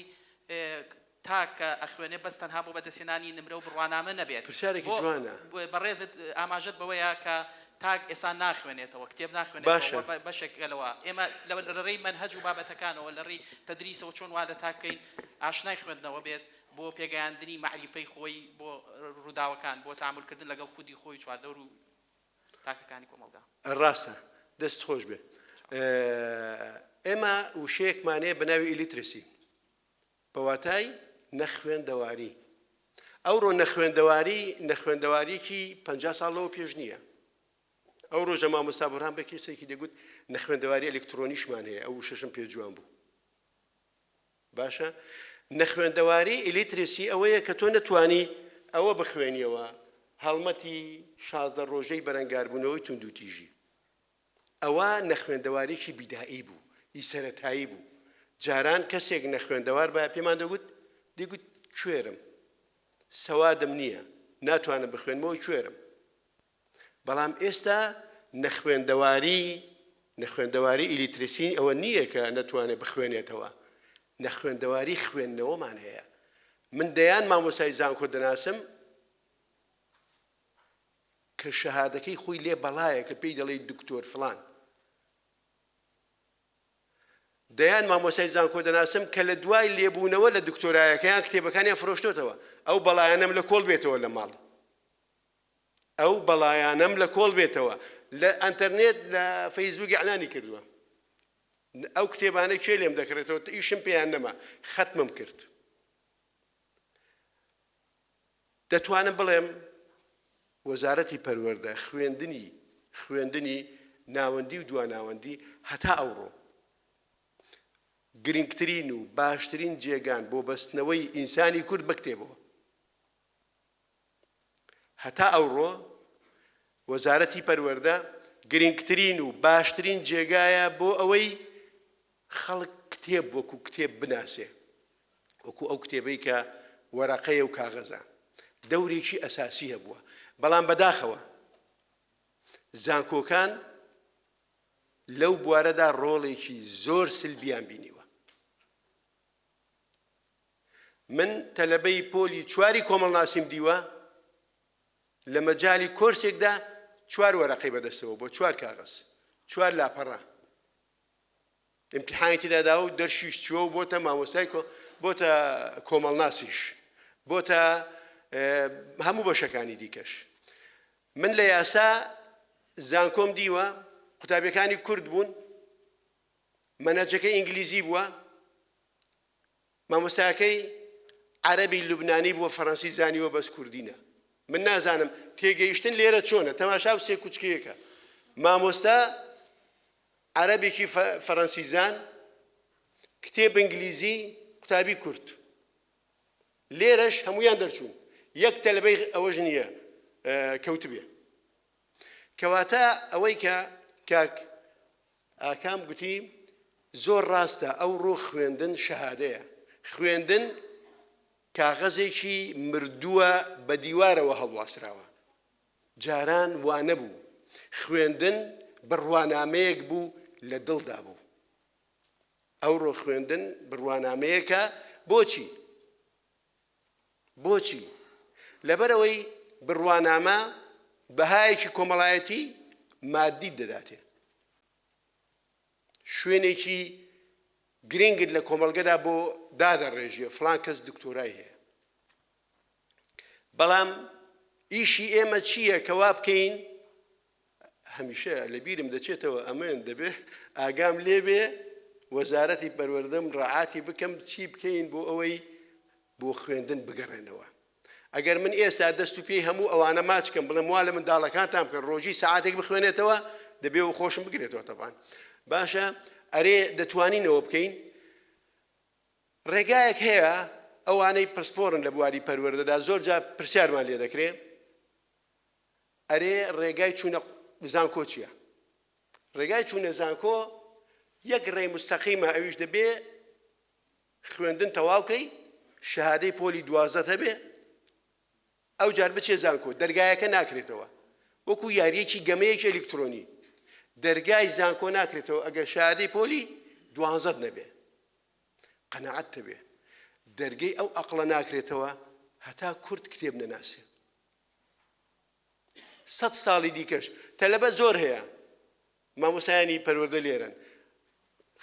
تاکە ئەخوێنێ بەس تەنها بۆ بەدەستهێنانی نمرە و بڕوانامە نەبێت پرسیارێکی جوانە بەڕێزت ئاماژەت بەوەیە کە تاک ئێستا ناخوێنێتەوە کتێب ناخوێنێتەوە بەشێکەوە ئێمە لە ڕێی مەنهەج و بابەتەکانەوە لە ڕێی تەدریسەوە چۆن وا لە تاکەین ئاشنای خوێندنەوە بێت بۆ پێگەیاندنی معریفەی خۆی بۆ ڕووداوەکان بۆ تامولکردن لەگەڵ خودی خۆی چواردەور و تاکەکانی کۆمەلگا ڕاستە دەست خۆش بێ ئێمە وشەیەکمانەیە بەناوی ئیلیترسی بەواتای نەخوێندەواری ئەوڕۆ نەخوێندەواریەکی 50 ساڵەوە پێش نییە ئەو ڕۆژە مامۆستا بورهان بە کێسێکی دەگوت نەخوێندەواری ئەلکترۆنیشمان هەیە ئەو شەشم پێ جوان بوو باشە نەخوێندەواری ئیلیترسی ئەوەیە کە تۆ نەتوانی ئەوە بخوێنیەوە هەڵمەتی 16 ڕۆژەی بەرەنگاربوونەوەی تونند و تیژی ئەوە نەخوێندەوارێکی بیدایی بوو ئیسەرەتایی بوو جاران کەسێک نەخوێندەوار بە پێمان دەگوت کوێرم سەوادم نییە ناتوانم بخوێنمەوە کوێرم بەڵام ئێستا نەخوێندەواری ئیلیترسی ئەوە نییە کە نەتوانێت بخوێنێتەوە نەخوێندەواری خوێندنەوەمان هەیە من دەیان مامۆسای زانکۆ دەناسم کە شەهادەکەی خۆی لێ بەڵایە کە پێی دەڵێ دکتۆر فڵان دەیان مامۆسای زانکۆ دەناسم کە لە دوای لێبوونەوە لە دکتۆرایەکەیان کتێبەکانیان فرۆشتۆتەوە ئەو بەڵایانەم لە کۆڵ بێتەوە لە ماڵ ئەو بەڵایانەم لە کۆڵ بێتەوە لە ئەنتەرنێت لە فەیسبووک ئەعلانی کردووە ئەو کتێبانە کێ لێم دەکرێتەوە ئیشم پێیان نەما ختمم کرد دەتوانم بڵێم وەزارەتی پەروەردە خوێندنی ناوەندی و دواناوەندی هەتا ئەوڕۆ گرنگترین و باشترین جێگان بۆ بەستنەوەی ئینسانی کورد بکتێبەوە هەتا ئەوڕۆ وەزارەتی پەروەردە گرنگترین و باشترین جێگایە بۆ ئەوەی خەڵک کتێب وەکو کتێب بناسێ وەکو ئەو کتێبەی کە وەرەقەیە و کاغەزە دەورێکی ئەساسی هەبووە بەڵام بەداخەوە زانکۆکان لەو بوارەدا ڕۆڵێکی زۆر سلبیان بینیوە من تەلەبەی پۆلی 4 کۆمەڵناسیم دیوە لە مەجای کۆرسێکدا 4 وەرەقەی بەدەستەوە بۆ 4 کاغەز 4 لاپەڕە ئیمتیحانی دادا و دەرشیش چووە و بۆتە مامۆستای بۆتە کۆمەڵناسیش بۆتە هەموو بەشەکانی دیکەش من لە یاسا زانکۆم دیوە قوتابیەکانی کورد بوون مەنهەجەکەی ئینگلیزی بووە مامۆستاکەی عەرەبی لوبنانی بووە فەڕەنسی زانیوە بەس کوردینە من نازانم تێگەیشتن لێرە چۆنە تەماشا و سێ کوچکەیەکە مامۆستا عەرەبێکی فەڕەنسی زان کتێب ئینگلیزی قوتابی کورد لێرەش هەمویان دەرچوون یەک تەلەبەی ئەوەش نییە کەوتبێ کەواتە ئەوەی کە کاک ئاکام گوتی زۆر ڕاستە ئەو ڕۆ خوێندن شەهادەیە خوێندن کاغەزێکی مردووە بە دیوارەوە هەڵواسراوە. جاران وانە بوو، خوێندن بڕوانامەیەک بوو لە دڵدا بوو. ئەوڕۆ خوێندن بڕوانامەیەکە. بۆچی؟ لەبەرەوەی بڕوانامە بەهایەکی کۆمەڵایەتی مادی دەداتێ. شوێنێکی گرنگت لە کۆمەڵگەدا بۆ دادەڕێژیە، فڵان کەس دکتۆرای هەیە. بەڵام ئیشی ئێمە چییە کە وا بکەین؟ هەمیشە لە بیرم دەچێتەوە ئەمەن دەبێت ئاگام لێبێ وەزارەتی پەروەردەم ڕاعاتی بکەم چی بکەین بۆ ئەوەی بۆ خوێندن بگەڕێنەوە. ئەگەر من ئێستا دەست و پێی هەموو ئەوانە ماچکەم بڵێم وا لە منداڵەکانتان بکەن ڕۆژی سەعاتێک بخوێنێتەوە دەبێ و خۆشم بگرێتەوە. تەبان باشە ئەرێ دەتوانینەوە بکەین. ڕێگایەک هەیە ئەوانەی پسپۆرن لە بواری پەروەردەدا زۆر جا پرسیارمان لێ دەکرێت. ئەرێ ڕێگای چوونە زانکۆ چییە؟ ڕێگای چوونە زانکۆ یەک ڕێ مستەقیمە، ئەویش دەبێ خوێندن تەواوکەی، شەهادەی پۆلی 12 هەبێ، ئەو جار بچێ زانکۆ. دەرگایەکە ناکرێتەوە، وەکو یاریەکی گەمەیەکی ئەلکترۆنی. دەرگای زانکۆ ناکرێتەوە ئەگەر شەهادەی پۆلی 12 نەبێ، قەناعەت هەبێ. دەرگەی ئەو ئەقڵە ناکرێتەوە هەتا کورد کتێب نەناسێ. 100 ساڵی دیکەش تەلەبە زۆر هەیە، مامۆسایانی پەروەردە لێرن،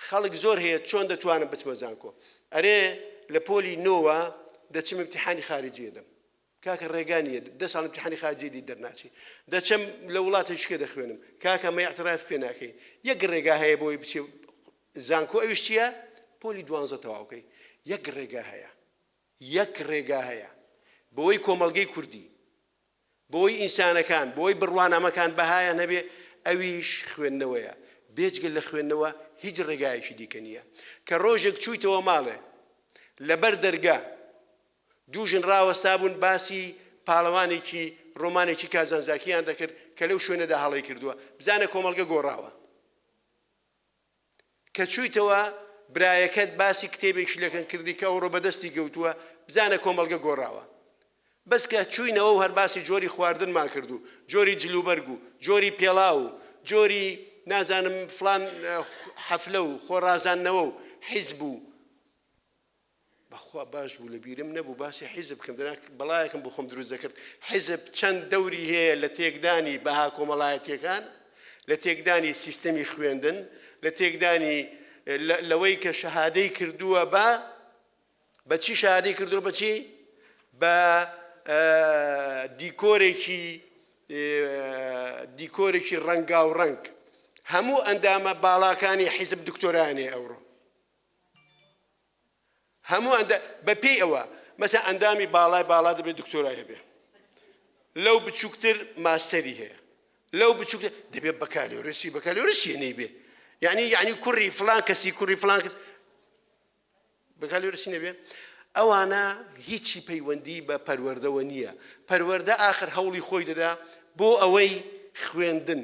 خەڵک زۆر هەیە چۆن دەتوانم بچمە زانکۆ. ئەرێ لە پۆلی 9 دەچم امتحانی خارجی دەم، کاکە ڕێگانیە 10 ساڵ امتحانی خارجی دەرناچی. دەچم لە وڵاتێکێ دەخوێنم، کاکە مە اعتراف پێ ناکەی. یەک ڕێگا هەیە بۆی بچێ زانکۆ، ئەویش چییە؟ پۆلی 12 تەواوکەی. یەک ڕێگا هەیە بۆی کۆمەڵگەی کوردی، بۆی ئینسانەکان، بۆی بڕوانامەکان بەهایان هەبێ، ئەویش خوێندنەوەیە. بێجگە لە خوێندنەوە هیچ ڕێگایەکی دیکە نییە. کە ڕۆژێک چوویتەوە ماڵێ لەبەر دەرگا دوو ژن ڕاوەستا بوون باسی پاڵەوانێکی ڕۆمانێکی کازانزاکییان دەکرد کە لەو شوێنەدا هەڵی کردووە، بزانە کۆمەڵگە گۆڕاوە. کە چوویتەوە برایەکەت باسی کتێبێکی لەکەن کردی کە ئەوڕۆ بەدەستی گەوتووە، بزانە کۆمەڵگە گۆڕاوە. بەس کە چووینەوە و هەر باسی جۆری خواردنمان کردو، جۆری جلوبەرگ و جۆری پێڵاو و جۆری نازانم فلان حەفلە و خۆڕازاننەوە و حیزب و بەخوا باش بوو لە بیرم نەبوو باسی حیزب بکەم، بەڵایەکم بۆ خۆم دروست دەکرد. حیزب چەند دەوری هەیە لە تێکدانی بەها کۆمەڵایەتیەکان، لە تێکدانی سیستەمی خوێندن، لە تێکدانی لەوەی کە شەهادەی کردووە بە چی شەهادەی کردووە، بە چی؟ بە دیکۆرێکی ڕەنگاوڕەنگ. هەموو ئەندامە باڵاکانی حیزب دکتۆرانێ ئەوڕۆ، هەموو بەپێی ئەوە مەسە ئەندامی باڵا دەبێت دکتۆرای هەبێ، لەو بچووکتر ماستەری هەیە، لەو بچووکتر دەبێت بەکالۆرسی نەیبێ، یعنی کوڕی فلان کەسی کوڕی فلان کەس بەکالۆرسی نەبێ. ئەوانە هیچی پەیوەندی بە پەروەردەوە نییە. پەروەردە ئاخر هەوڵی خۆی دەدا بۆ ئەوەی خوێندن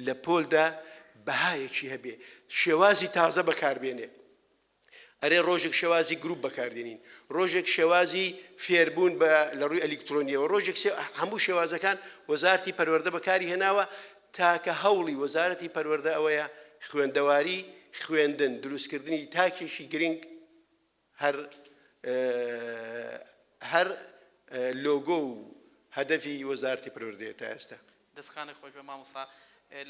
لە پۆلدا بەهایەکی هەبێ، شێوازی تازە بەکاربێنێ. ئەرێ ڕۆژێک شێوازی گروپ بەکاردێنین، ڕۆژێک شێوازی فێربوون لە ڕووی ئەلکترۆنیەوە، ڕۆژێک هەموو شێوازەکان وەزارەتی پەروەردە بەکاری هێناوە تاکە هەوڵی وەزارەتی پەروەردە ئەوەیە خوێندەواری، خوێندن، دروستکردنی تاکێکی گرنگ هەر لۆگۆ و هەدەفی وەزارەتی پەروەردەیە تا ئێستا. دەستخانە خۆش بە مامۆستا،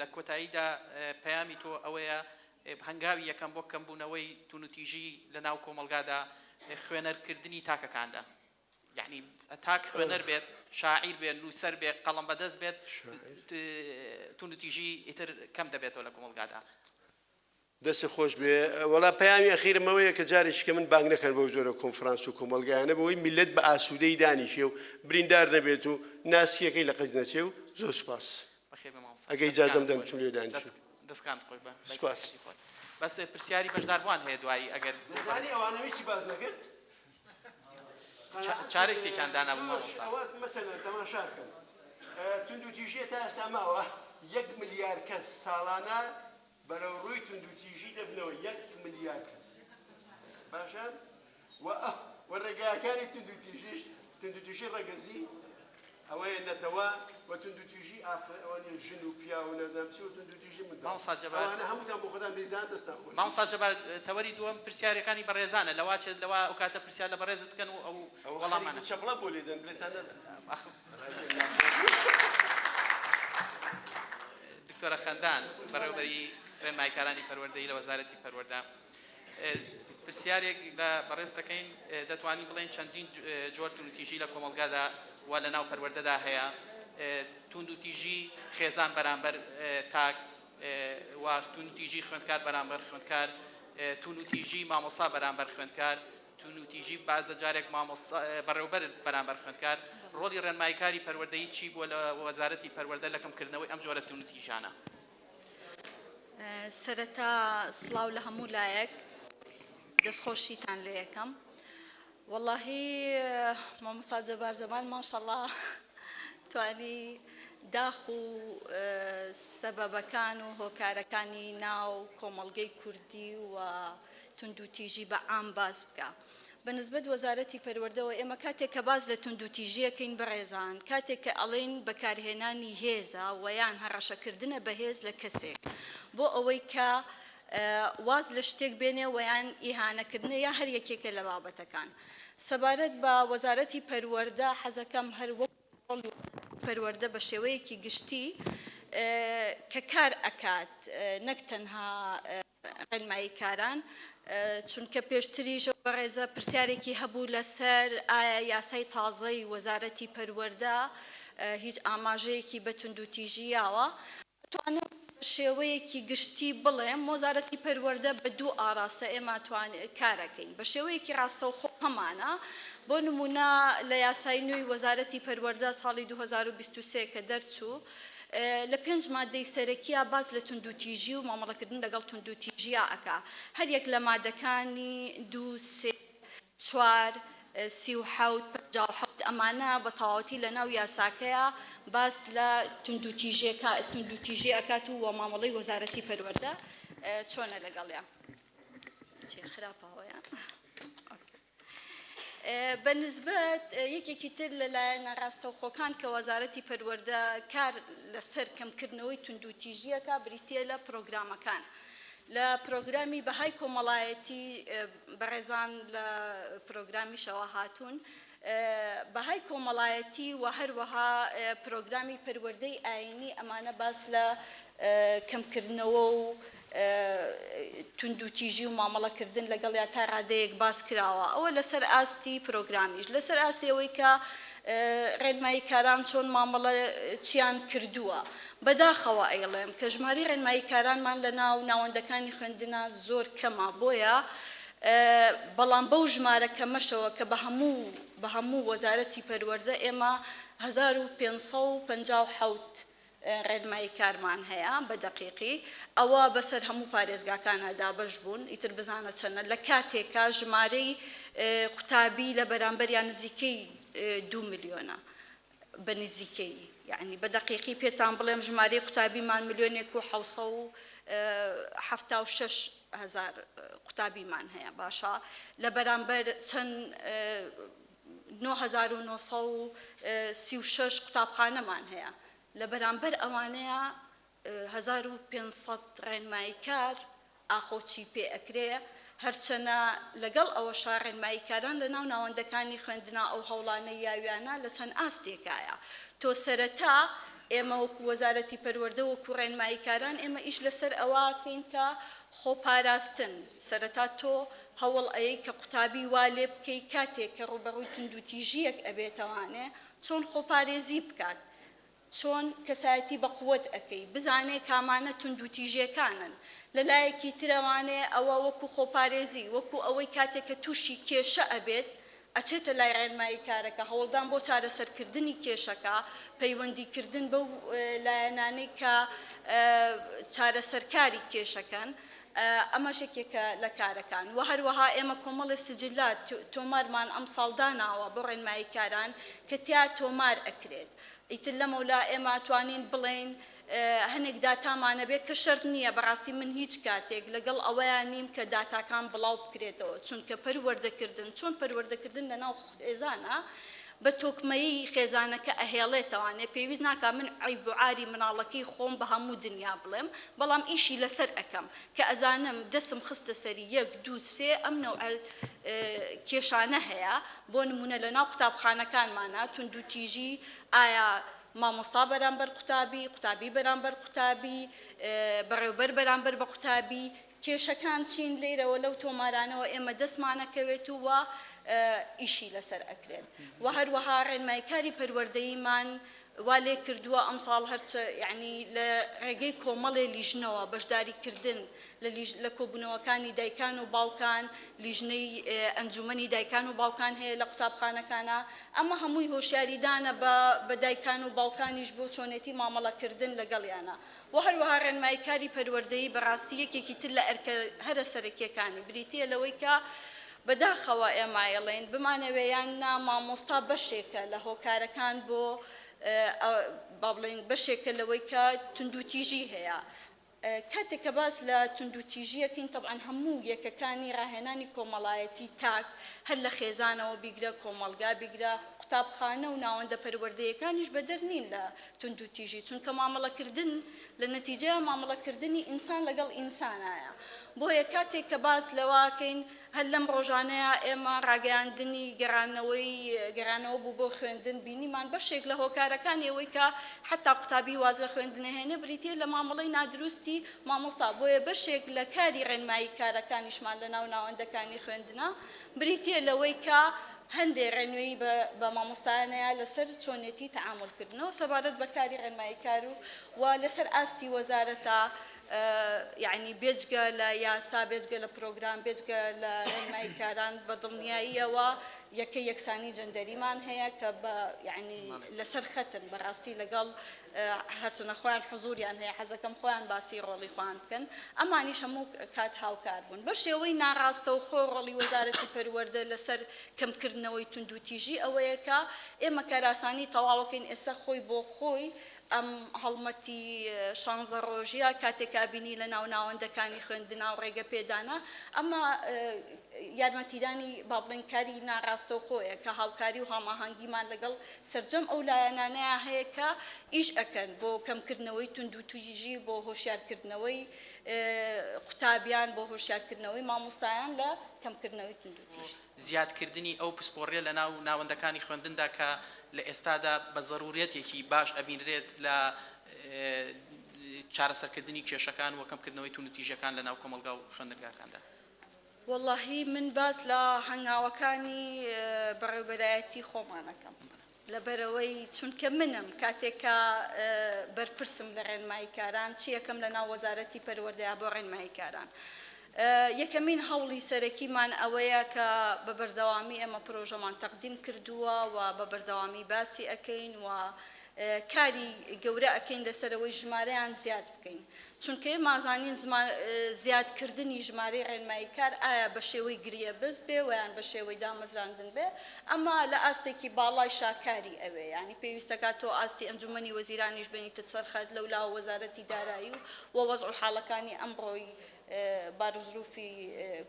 لە کۆتاییدا پەیامی تۆ ئەوەیە هەنگاوی یەکەم بۆ کەمبوونەوەی تونوتیژی لە ناو کۆمەلگادا خوێنەرکردنی تاکەکاندا، یعنی تاک خوێنەر بێت، شاعیر بێت، نووسەر بێت، قەڵەم بەدەست بێت، تونوتیژی ئیتر کەم دەبێتەوە لە کۆمەلگادا. دەست خۆش بێ. وەڵا پەیامی ئەخیرمەوەیە کە جارێکی کە من بانگ نەکەن بەو جۆرە کۆنفرانس و کۆمەلگایانە بەوەی میلەت بە ئاسوودەی دانیشێ و بریندار نەبێت و ناسیەکەی لە قەج نەچێ و زۆر سوپاس. ئەگەی ئیجازەم دەم بچم لێ دانیشێ. دەستکان خۆی بە سوپاس. بەس پرسیاری بەشداربووان هەیە دوایی ئەگەر دەزانی ئەوانەوەی چی باز نەکرد؟ چارێک تێکیان دانابوو مامۆستا. مەسەلەن تەماشا بکەن، توندوتیژیە تا ئێستا ماوە 1 ملیار کەس ساڵانە بەرەو ڕووی توندوتیژی دەبنەوە، 1 ملیار کەس. باشە؟ والرقاكاني تندوتيجي رقزي أوين نتوا وتندوتيجي آخر أوين الجنوبيا ونزامسي وتندوتيجي من ما مصاجبة أنا هم تام بخدام بيزان دستنقول ما مصاجبة توري دوم برسياري كاني بريزانة لوا وكاتب برسيار لبريزت كانوا أو والله ما أنا شبلا بولي دن بلتانا دكتورة خندان برابري رماي كاراني پروردهی لوزارتی پرورده پرسیارێک لە بەڕێزەکەین دەتوانین بڵێن چەندین جۆر تونوتیژی لە کۆمەلگادا و لە ناو پەروەردەدا هەیە تونوتیژی خێزان بەرامبەر تاک و تونوتیژی خوێندکار بەرامبەر خوێندکار تونوتیژی مامۆستا بەرامبەر خوێندکار تونوتیژی بازە جارێک مامۆستا بەڕێوەبەر بەرامبەر خوێندکار ڕۆڵی ڕێنماییکاری پەروەردەیی چی بووە لە وەزارەتی پەروەردە لە کەمکردنەوەی ئەم جۆرە تونوتیژانە سەرەتا سڵاو لە هەموو لایەک دەستخۆشیتان لێ یەکەم وەڵاهی مامۆستا جەبار جەمال ماشەڵڵا توانی داخ و سەبەبەکان و هۆکارەکانی ناو کۆمەڵگەی کوردی و توندوتیژی بە عام باز بکە بەنسبەت وەزارەتی پەروەردەوە ئێمە کاتێک کە باز لە توندوتیژیەکەین بەڕێزان کاتێک کە ئەڵێن بەکارهێنانی هێزە و یان هەڕەشەکردنە بەهێز لە کەسێک بۆ ئەوەی کە واز لە شتێک بێنێ و یان ئیهانەکردنە یا هەر یەکێکە لە بابەتەکان سەبارەت بە وەزارەتی پەروەردە حەزەکەم هەر وەک پەروەردە بە شێوەیەکی گشتی کە کار ئەکات نەک تەنها ڕێنماییکاران چونکە پێشتریشە بەڕێزە پرسیارێکی هەبوو لەسەر ئایا یاسای تازەی وەزارەتی پەروەردە هیچ ئاماژەیەکی بە توندوتیژیاوە توانم شێوەیەکی گشتی بڵێم وەزارەتی پەروەردە بە دوو ئاراستە ئێمە کارەکەین بە شێوەیەکی ڕاستەوخۆ هەمانە بۆ نمونە لە یاسای نوێی وەزارەتی پەروەردە ساڵی 2023 کە دەرچوو لە 5 مادەی سەرەکیە باز لە توندوتیژی و مامەڵەکردن لەگەڵ توندوتیژیا ئەکا هەر یەک لە مادەکانی 2 3 4 37 57 ئەمانە بە تەواوەتی لە ناو یاساکەیە باس لە توندوتیژی ئەکات و مامەڵەی وەزارەتی پەروەردە چۆنە لەگەڵیان چێ خراپەوەیان بەنسبەت یەکێکی تر لەلایەنە ڕاستەوخۆکان کە وەزارەتی پەروەردە کار لەسەر کەمکردنەوەی توندوتیژیەکە بریتیە لە پرۆگرامەکان لە پرۆگرامی بەهای کۆمەڵایەتی بەڕێزان لە پرۆگرامیشەوە هاتوون بەهای کۆمەڵایەتی و هەروەها پرۆگرامی پەروەردەی ئاینی ئەمانە باس لە کەمکردنەوە و توندوتیژی و مامەڵەکردن لەگەڵ یا تا ڕادەیەک باس کراوە ئەوە لەسەر ئاستی پرۆگرامیش لەسەر ئاستی ئەوەی کە ڕێنماییکاران چۆن مامەڵە چیان کردووە بەداخەوە ئەیڵێم کە ژماری ڕێنماییکارانمان لە ناو ناوەندەکانی خوێندنە زۆر کەمە بۆیە بەڵام بەو ژمارە کەمەشەوە کە بە هەموو وەزارەتی پەروەردە ئێمە 1557 ڕێنماییکارمان هەیە بە دەقیقی ئەوە بەسەر هەموو پارێزگاکانە دابەش بوون ئیتر بزانە چەنە لە کاتێکە ژمارەی قوتابی لە بەرامبەریان نزیکەی 2 ملیۆنە بە نزیکەی یعنی بە دەقیقی پێتان بڵێم ژمارەی قوتابیمان 1,776,000 قوتابیمان هەیە باشە لە بەرامبەر چەند 9,936 قوتابخانەمان هەیە لە بەرامبەر ئەوانەیە 1500 ڕێنماییکار ئاخۆچی پێ ئەکرێ هەرچەنە لەگەڵ ئەوەشا ڕێنماییکاران لە ناو ناوەندەکانی خوێندنا ئەو هەوڵانە یاویانە لە چەند ئاستێکایە تۆ سەرەتا ئێمە وەکو وەزارەتی پەروەردە وەکو ڕێنماییکاران ئێمە ئیش لەسەر ئەوەکەین کە خۆپاراستن سەرەتا تۆ هەوڵ ئەیەی کە قوتابی وا لێ بکەی کاتێک کە ڕوبەڕووی توندوتیژیەک ئەبێتەوانێ چۆن خۆپارێزی بکات چۆن کەسایەتی بە قووەت ئەەکەی بزانێ کامانە توندوتیژیەکانن لەلایەکی ترەوانێ ئەوە وەکو خۆپارێزی وەکو ئەوەی کاتێک کە تووشی کێشە ئەبێت ئەچێتە لای ڕێنماییکارەکە هەوڵدان بۆ چارەسەرکردنی کێشەکە پەیوەندیکردن بەو لایەنانەی کە چارەسەرکاری کێشەکەن ئەمەشێکێکە لە کارەکان و هەروەها ئێمە کۆمەڵی سجلات تۆمارمان ئەم ساڵداناوە بۆ ڕێنماییکاران کە تیا تۆمار ئەکرێت ئیتر لەمەولا ئێمە توانین بڵێن هەنێک داتامانە بێت کە شەرت نییە بەڕاستی من هیچ کاتێک لەگەڵ ئەوەیان نیم کە داتاکان بڵاو بکرێتەوە چونکە پەروەردەکردن چۆن پەروەردەکردن لەناو خێزانە بە تۆکمەیی خێزانەکە ئەهێڵێتەوانێ پێویست ناکە من عیب و عاری مناڵەکەی خۆم بە هەموو دنیا بڵێم بەڵام ئیشی لەسەر ئەەکەم کە ئەزانم دەسم خستە سەری 1 2 3 ئەم نەوع کێشانە هەیە بۆ نمونە لەناو قوتابخانەکانمانە توندوتیژی ئایا مامۆستا بەرامبەر قوتابی بەرامبەر قوتابی بەڕێوەبەر بەرامبەر بە قوتابی کێشەکان چین لێرەوە لەو تۆمارانەوە ئێمە دەستمانەکەوێت و وە ئیشی لەسەر ئەکرێن و هەروەها ڕێنماییکاری پەروەردەییمان وا لێ کردووە ئەمساڵ هەرچە یعنی لە ڕێگەی کۆمەڵێ لیژنەوە بەشداریکردن لە کۆبوونەوەکانی دایکان و باوکان لیژنەی ئەنجومەنی دایکان و باوکان هەیە لە قوتابخانەکانە ئەمە هەمووی هۆشیاریدانە بە دایکان و باوکانیش بۆ چۆنێتی مامەڵەکردن لەگەڵیانە و هەروەها ڕێنماییکاری پەروەردەیی بەڕاستی یەکێکی تر لە هەرە سەرەکیەکانی بریتیە لەوەی کە بەداخەوە ئێمایڵێن بمانەوێیان نا مامۆستا بەشێکە لە هۆکارەکان بۆ با بڵێن بەشێکە لەوەی کە توندوتیژی هەیە کاتێک کە باس لە توندوتیژیەکەین طبعاً هەموو یەکەکانی ڕاهێنانی کۆمەڵایەتی تاک هەر لە خێزانەوە بیگرە کۆمەڵگا بیگرە قوتابخانە و ناوەندە پەروەردەیەکانیش بەدەر نین لە توندوتیژی چونکە مامەڵەکردن لە نەتیجەیە مامەڵەکردنی ئینسان لەگەڵ ئینسانایە بۆیە کاتێک کە باس لەواکەین هەر لەم ڕۆژانەیە ئێمە ڕاگەیاندنی گەرانەوە بوو بۆ خوێندن بینیمان بەشێک لە هۆکارەکان ئەوەی کە حتا قوتابی وازە خوێندنە هێنە بریتێ لە مامەڵەی نادروستی مامۆستا بۆیە بەشێک لە کاری ڕێنمایی کارەکانیشمان لە ناوناوەندەکانی خوێندنە بریتێ لەوەی کە هەندێک ڕێنوێی بە مامۆستایانەیە لەسەر چۆنێتی تەعاملکردنەوە سەبارەت بە کاری ڕێنمایی کار و لەسەر ئاستی وەزارەتە یعنی بێجگە لە یاسا بێجگە لە پرۆگرام بێجگە لە ڕێنمایی کاران بە دڵنیاییەوە یەکەی یەکسانی جەندەریمان هەیە کە یعنی لەسەر خەتن بەڕاستی لەگەڵ هەرچەنە خۆیان حزوریان هەیە حەزەکەم خۆیان باسی ڕۆڵی خۆیان بکەن ئەمانیش هەموو کات هاوکار بوون بە شێوەی ناڕاستە و خۆ ڕۆڵی وەزارەتی پەروەردە لەسەر کەمکردنەوەی توندوتیژی ئەوەیە کە ئێمە کاراسانی تەواوەکەین ئێستا خۆی بۆ خۆی ئەم هەڵمەتی 16 ڕۆژیە کاتێکا بینی لە ناوناوەندەکانی خوێندنا و ڕێگە پێدانە ئەمە یارمەتیدانی با بڵێن کاری ناڕاستە و خۆیە کە هاوکاری و هەماهەنگیمان لەگەڵ سەرجەم ئەو لایەنانەیە هەیە کە ئیش ئەکەن بۆ کەمکردنەوەی توندوتیژی بۆ هۆشیارکردنەوەی قوتابیان بۆ هۆشیارکردنەوەی مامۆستایان لە کەمکردنەوەی توندوتیژی زیادکردنی ئەو پسپۆڕیە لە ناو ناوەندەکانی خوێندندا کە لە ئێستادا بە ضرورەتێکی باش ئەبینرێت لە چارەسەرکردنی کێشەکان و کەمکردنەوەی توندوتیژیەکان لە ناو کۆمەلگا و خوێندنگاکاندا واللهی من باس لە هەنگاوەکانی بەڕێوەبەرایەتی خۆمانەکەم لەبەرەوەی چونکە منم کاتێکە بەرپرسم لە ڕێنمایی کاران چی یەکەم لە ناو وەزارەتی پەروەردەیە بۆ ڕێنمایی کاران یەکەمین هەوڵی سەرەکیمان ئەوەیە کە بە بەردەوامی ئێمە پرۆژەمان تەقدیم کردووە و بە بەردەوامی باسی ئەەکەین و کاری گەورە ئەەکەین لەسەرەوەی ژمارەیان زیاد بکەین چونکە مازانین زیادکردنی ژمارەی ڕێنمایی کار ئایا بە شێوەی گریە بەس بێ ویان بە شێوەی دامەزراندن بێ ئەمە لە ئاستێکی باڵای شاکاری ئەوێ ینی پێویستەکە تۆ ئاستی ئەنجومەنی وەزیرانیش بنیتە سەرخەت لەولا وەزارەتی دارایی و وەزع حاڵەکانی ئەمڕۆی بارۆزروفی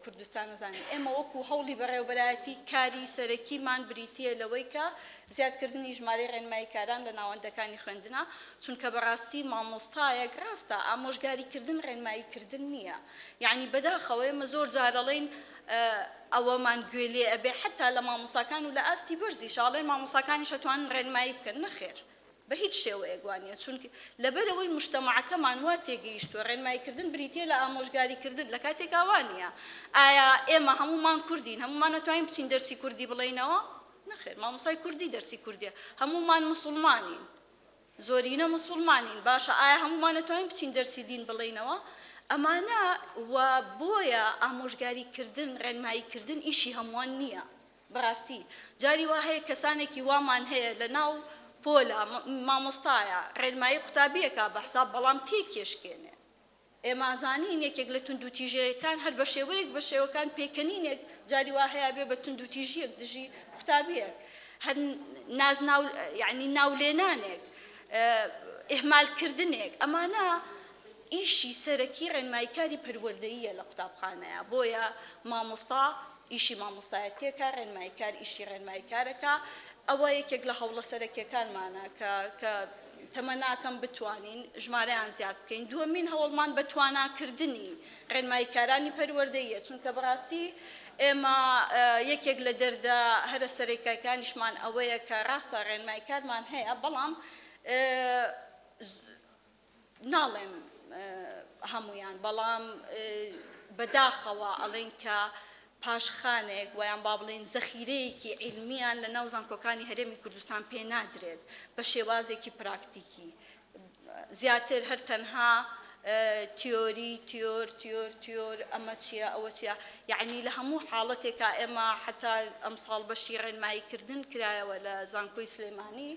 کوردستان نزانین ئێمە وەکو هەوڵی بەڕێوەبەرایەتی کاری سەرەکیمان بریتیە لەوەی کە زیادکردنی ژمارەی ڕێنمایی کاران لە ناوەندەکانی خوێندنە چونکە بەڕاستی مامۆستایەک ڕاستە ئامۆژگاریکردن ڕێنماییکردن نییە یعنی بەداخەوە ئێمە زۆر جارەڵێن ئەوەمان گوێ لێ ئەبێ حتا لە مامۆستاکان و لە ئاستی بەرزی شاڵێن مامۆستاکانیش ئەتوانن ڕێنمایی بکەن نەخێر بە هیچ شێوەیەک وانە چونکە لەبەرەوەی مجتەمەعەکەمان وا تێگەیشتووە ڕێنماییکردن بریتیە لە ئامۆژگاریکردن لە کاتێکا وانە ئایا ئێمە هەمومان کوردین هەمومان نەتوانین بچین دەرسی کوردی بڵێینەوە نەخێر مامۆستای کوردی دەرسی کوردیە هەمومان موسڵمانین زۆرینە موسڵمانین باشە ئایا هەمومان نەتوانین بچین دەرسی دین بڵێینەوە ئەمانە و بۆیە ئامۆژگاریکردن ڕێنماییکردن ئیشی هەمووان نییە بەڕاستی جاری وا هەیە کەسانێکی وامان هەیە لە ناو پۆلە مامۆستایە ڕێنمایی قوتابیەکە بە حساب بەڵام تێکێشکێنێ ئێمازانین یەکێک لە توندوتیژیەکان هەر بە شێوەیەک بە شێوەکان پێکەنینێک جاری وا هەیە بێ بە توندوتیژیەک دژی قوتابیەک هەر یعنی ناولێنانێک ئێهمالکردنێک ئەمانە ئیشی سەرەکی ڕێنماییکاری پەروەردەییە لە قوتابخانەیە بۆیە مامۆستا ئیشی مامۆستایەتێکە ڕێنماییکار ئیشی ڕێنماییکارەکە ئەوە یەکێک لە هەوڵە سەرەکیەکانمانە کە تەمەناکەم بتوانین ژمارەیان زیاد بکەین دووەمین هەوڵمان بە تواناکردنی ڕێنماییکارانی پەروەردەییە چونکە بەڕاستی ئێمە یەکێک لە دەردە هەرە سەرەکیەکانیشمان ئەوەیە کە ڕاستە ڕێنماییکارمان هەیە بەڵام ناڵێم هەمویان بەڵام بەداخەوە ئەڵێن کە پاشخانێک ویان با بڵێن زەخیرەیەکی عیلمیان لە ناو زانکۆکانی هەرێمی کوردستان پێ نادرێت بە شێوازێکی پراکتیکی زیاتر هەر تەنها تیۆری تیۆر ئەمە چییە ئەوە چییە یعنی لە هەموو حاڵەتێکە ئێمە حتا ئەمساڵ بەشی ڕێنماییکردن کرایەوە لە زانکۆی سلێمانی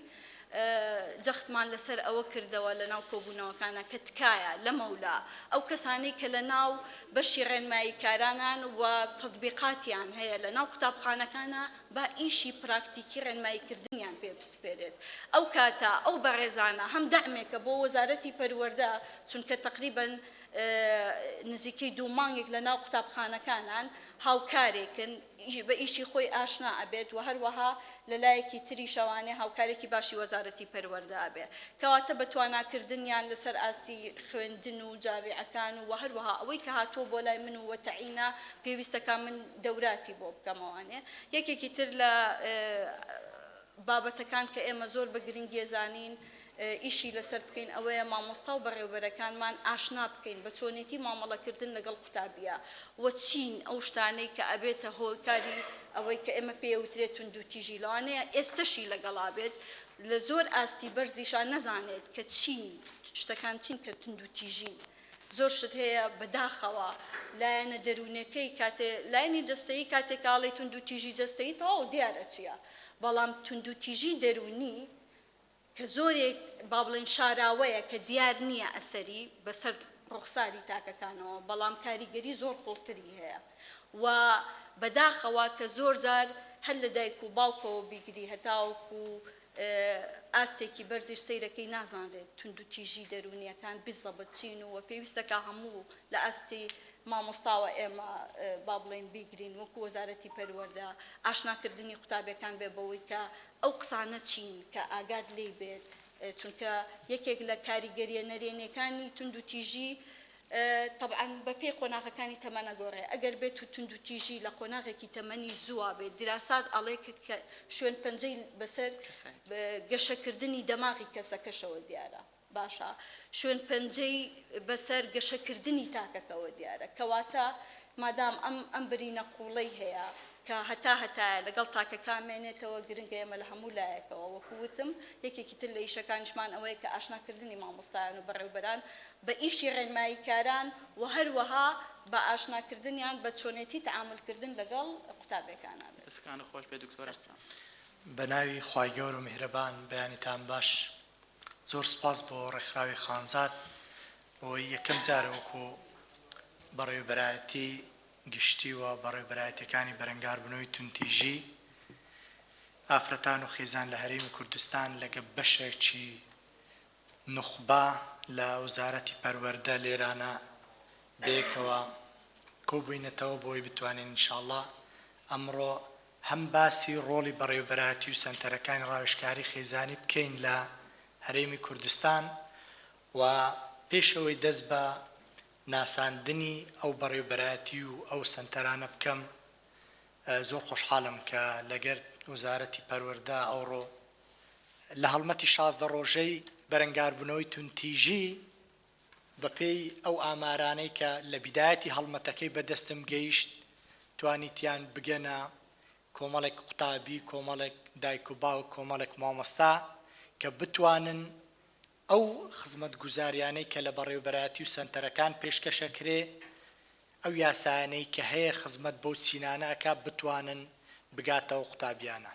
جەختمان لەسەر ئەوە کردەوە لە ناو کۆبوونەوەکانە کە تکایە لە مەولا ئەو کەسانی کە لە ناو بەشی ڕێنماییکارانان و تەطبیقاتیان هەیە لە ناو قوتابخانەکانە با ئیشی پراکتیکی ڕێنماییکردنیان پێ بسپێرێت ئەو کاتە ئەو بەڕێزانە هەم دەعمێکە بۆ وەزارەتی پەروەردە چونکە تقریباً نزیکەی 2 مانگێک لە ناو قوتابخانەکانان هاوکارێکن بە ئیشی خۆی ئاشنا ئەبێت و هەروەها لەلایەکی تری شەوانێ هاوکارێکی باشی وەزارەتی پەروەردە ئەبێ کەواتە بە تواناکردنیان لەسەر ئاستی خوێندن و جامعەکان و هەروەها ئەوەی کە هاتووە بۆ لای من و وەتەعینە پێویستەکە من دەوراتی بۆ بکەمەوانێ یەکێکی تر لە بابەتەکان کە ئێمە زۆر بە گرنگێزانین ئیشی لەسەر بکەین ئەوەیە مامۆستا و بەڕێوەبەرەکانمان ئاشنا بکەین بە چۆنێتی مامەڵەکردن لەگەڵ قوتابیە وە چین ئەو شتانەی کە ئەبێتە هۆکاری ئەوەی کە ئێمە پێوترێت تونند و تیژی لەوانەیە ئێستەشی لەگەڵا بێت لە زۆر ئاستی بەرزیشان نەزانێت کە چین شتەکان چین کە تونند و تیژین زۆر شت هەیە بەداخەوە لایەنە دەروونەکەی لایەنی جەستەیی کاتێکاڵی تونند و تیژی جەستەیی تەواو دیارە چییە بەڵام تونند و تیژی دەرونی کە زۆرێک با بڵێن شاراوەیە کە دیار نییە ئەسەری بەسەر ڕوخساری تاکەکانەوە بەڵام کاریگەری زۆر قوڵتری هەیە و بەداخەوە کە زۆر جار هەر لە دایک و باوکەوە بیگری هەتاوەکو ئاستێکی بەرزیش سەیرەکەی نازانرێت تونند و تیژی دەرونیەکان بزەبەت چین و پێویستەکە هەموو لە ئاستی مامۆستاوە ئێمە با بڵێن بیگرین وەکو وەزارەتی پەروەردە ئاشناکردنی قوتابیەکان بێ بەوەی کە ئەو قسانە چین کە ئاگاد لێ بێت چونکە یەکێک لە کاریگەریە نەرێنیەکانی تونند و تیژی طبعاً بە پێی قۆناغەکانی تەمەنەگۆڕێ ئەگەر بێت و تونند و تیژی لە قۆناغێکی تەمەنی زووە بێت دراسات ئەڵێ کە شوێن پەنجەی بەسەر گەشەکردنی دەماغی کەسەکەشەوە دیارە باشە شوێن پەنجەی بەسەر گەشەکردنی تاکەکەەوە دیارە کەواتە مادام ئەم برینە قوڵەی هەیە کە هەتا لەگەڵ تاکەکان مێنێتەوە گرنگە ئێمە لە هەموو لایەکەوە وەکووتم یەکێکی تر لە ئیشەکانیشمان ئەوەیە کە ئاشناکردنی مامۆستایان و بەڕێوەبەران بە ئیشی ڕێنماییکاران و هەروەها بە ئاشناکردنیان بە چۆنێتی تەعاملکردن لەگەڵ قوتابیەکانە بێت. دەستکانە خۆش بێ دکتۆر. بە ناوی خوای گەور و میهرەبان بەیانیتان باش زۆر سپاس بۆ ڕێکخراوی خانزاد بۆ یەکەم جارە وەکو بەڕێوەبەرایەتی گشتی و بەڕێوەبەرایەتیەکانی بەرەنگاربوونەوەی تونتیژی ئافرەتان و خێزان لە هەرێمی کوردستان لەگە بەشێکی نوخبا لە وەزارەتی پەروەردە لێرانە بێکەوە کۆبووینەتەوە بۆی بتوانین ئینشاءڵڵا ئەمڕۆ هەم باسی ڕۆڵی بەڕێوەبەرایەتی و سەنتەرەکانی ڕاوێژکاری خێزانی بکەین لە هەرێمی کوردستان و پێشەوەی دەست بە ناساندنی ئەو بەڕێوەبەرایەتی و ئەو سەنتەرانە بکەم زۆر خۆشحاڵم کە لەگەر وەزارەتی پەروەردە ئەوڕۆ لە هەڵمەتی 16 ڕۆژەی بەرەنگاربوونەوەی تونتیژی بەپێی ئەو ئامارانەی کە لە بیدایەتی هەڵمەتەکەی بەدەستم گەیشت توانیتیان بگەنە کۆمەڵێک قوتابی کۆمەڵێک دایک و باوک کۆمەڵێک مامۆستا کە بتوانن ئەو خزمەتگوزاریانەی کە لە بەڕێوەبەرایەتی و سەنتەرەکان پێشکەشەکرێ ئەو یاسایانەی کە هەیە خزمەت بەو چینانەکە بتوانن بگاتەوە قوتابیانە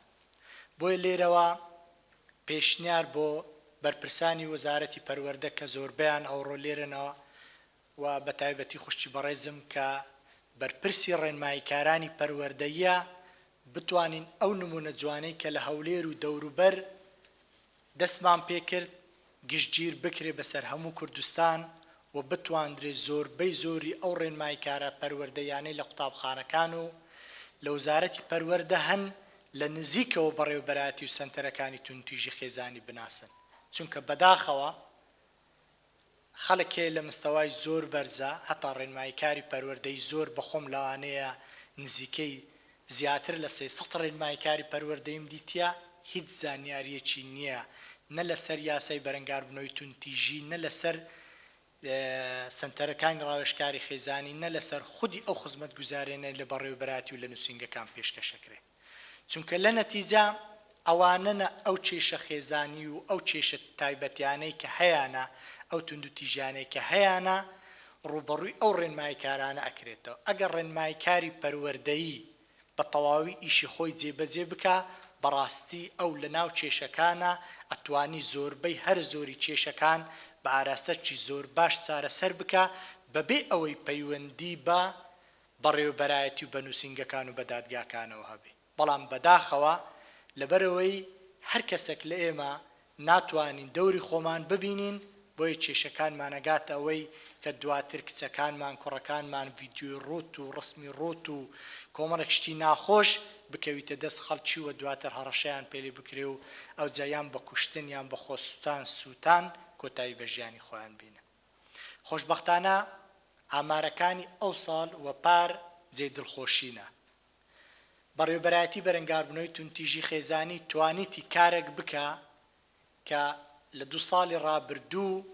بۆیە لێرەوە پێشنیار بۆ بەرپرسانی وەزارەتی پەروەردە کە زۆربیان ئەوڕۆ لێرنەوە و بە تایبەتی خوشتی بەڕێزم کە بەرپرسی ڕێنماییکارانی پەروەردەیە بتوانین ئەو نمونە جوانەی کە لە هەولێر و دەوروبەر دەستمان پێ کرد گشتگیر بکرێ بەسەر هەموو کوردستان و بتواندرێ زۆربەی زۆری ئەو ڕێنمایکارە پەروەردەیانەی لە قوتابخانەکان و لە وزارەتی پەروەردە هەن لە نزیکەوە بەڕێوەبەرایەتی و سەنتەرەکانی توندوتیژی خێزانی بناسن چونکە بەداخەوە خەڵکێ لە مستەوای زۆر بەرزە هەتا ڕێنمایکاری پەروەردەی زۆر بەخۆم لەوانەیە نزیکەی زیاتر لە 300 ڕێنمایکاری پەروەردەیم دیتە هیچ زانیاریەکی نییە نە لەسەر یاسای بەرەنگاربوونەوەی توندوتیژی نە لەسەر سنتەرەکانی ڕاوێژکاری خێزانی نە لەسەر خودی ئەو خزمەت گوزارێنە لە بەڕێوەبەراتی و لە نووسنگەکان پێشکەشەکرێ چونکە لە نەتیجا ئەوانەنە ئەو کێشە خێزانی و ئەو کێشە تایبەتیانەی کە هەیەە ئەو توندوتیژانەی کە هەیەە ڕوبەڕووی ئەو ڕێنمایکارانە ئەکرێتەوە ئەگەر ڕێنمایکاری پەروەردەیی بە تەواوی ئیشی خۆی جێبەجێ بکە بەڕاستی ئەو لە ناو کێشەکانە ئەتوانی زۆربەی هەر زۆری کێشەکان بە ئاراستەرکی زۆر باش چارەسەر بکە بەبێ ئەوەی پەیوەندی بە بەڕێوەبەرایەتی و بە نووسنگەکان و بە دادگاکانەوە هەبێ بەڵام بەداخەوە لەبەرەوەی هەر کەسێک لە ئێمە ناتوانین دەوری خۆمان ببینین بۆیە کێشەکانمانەگاتە ئەوەی کە دواتر کچەکانمان کوڕەکانمان ڤیدیۆی ڕوت و ڕسمی ڕوت و کۆمەڵێک شتی ناخۆش بکەویتە دەست خەڵکی و دواتر هەڕەشەیان پێلێ بکرێ و ئەو جایان بە کوشتن یان بە خۆسووتان سووتان کۆتایی بە ژیانی خۆیان بینە خۆشبەختانە ئامارەکانی ئەو ساڵ وەپار جێ دڵخۆشینە بەڕێوەبەرایەتی بەرەنگاربوونەوەی توندوتیژی خێزانی توانیتی کارێک بکە کە لە 2 ساڵی ڕابردوو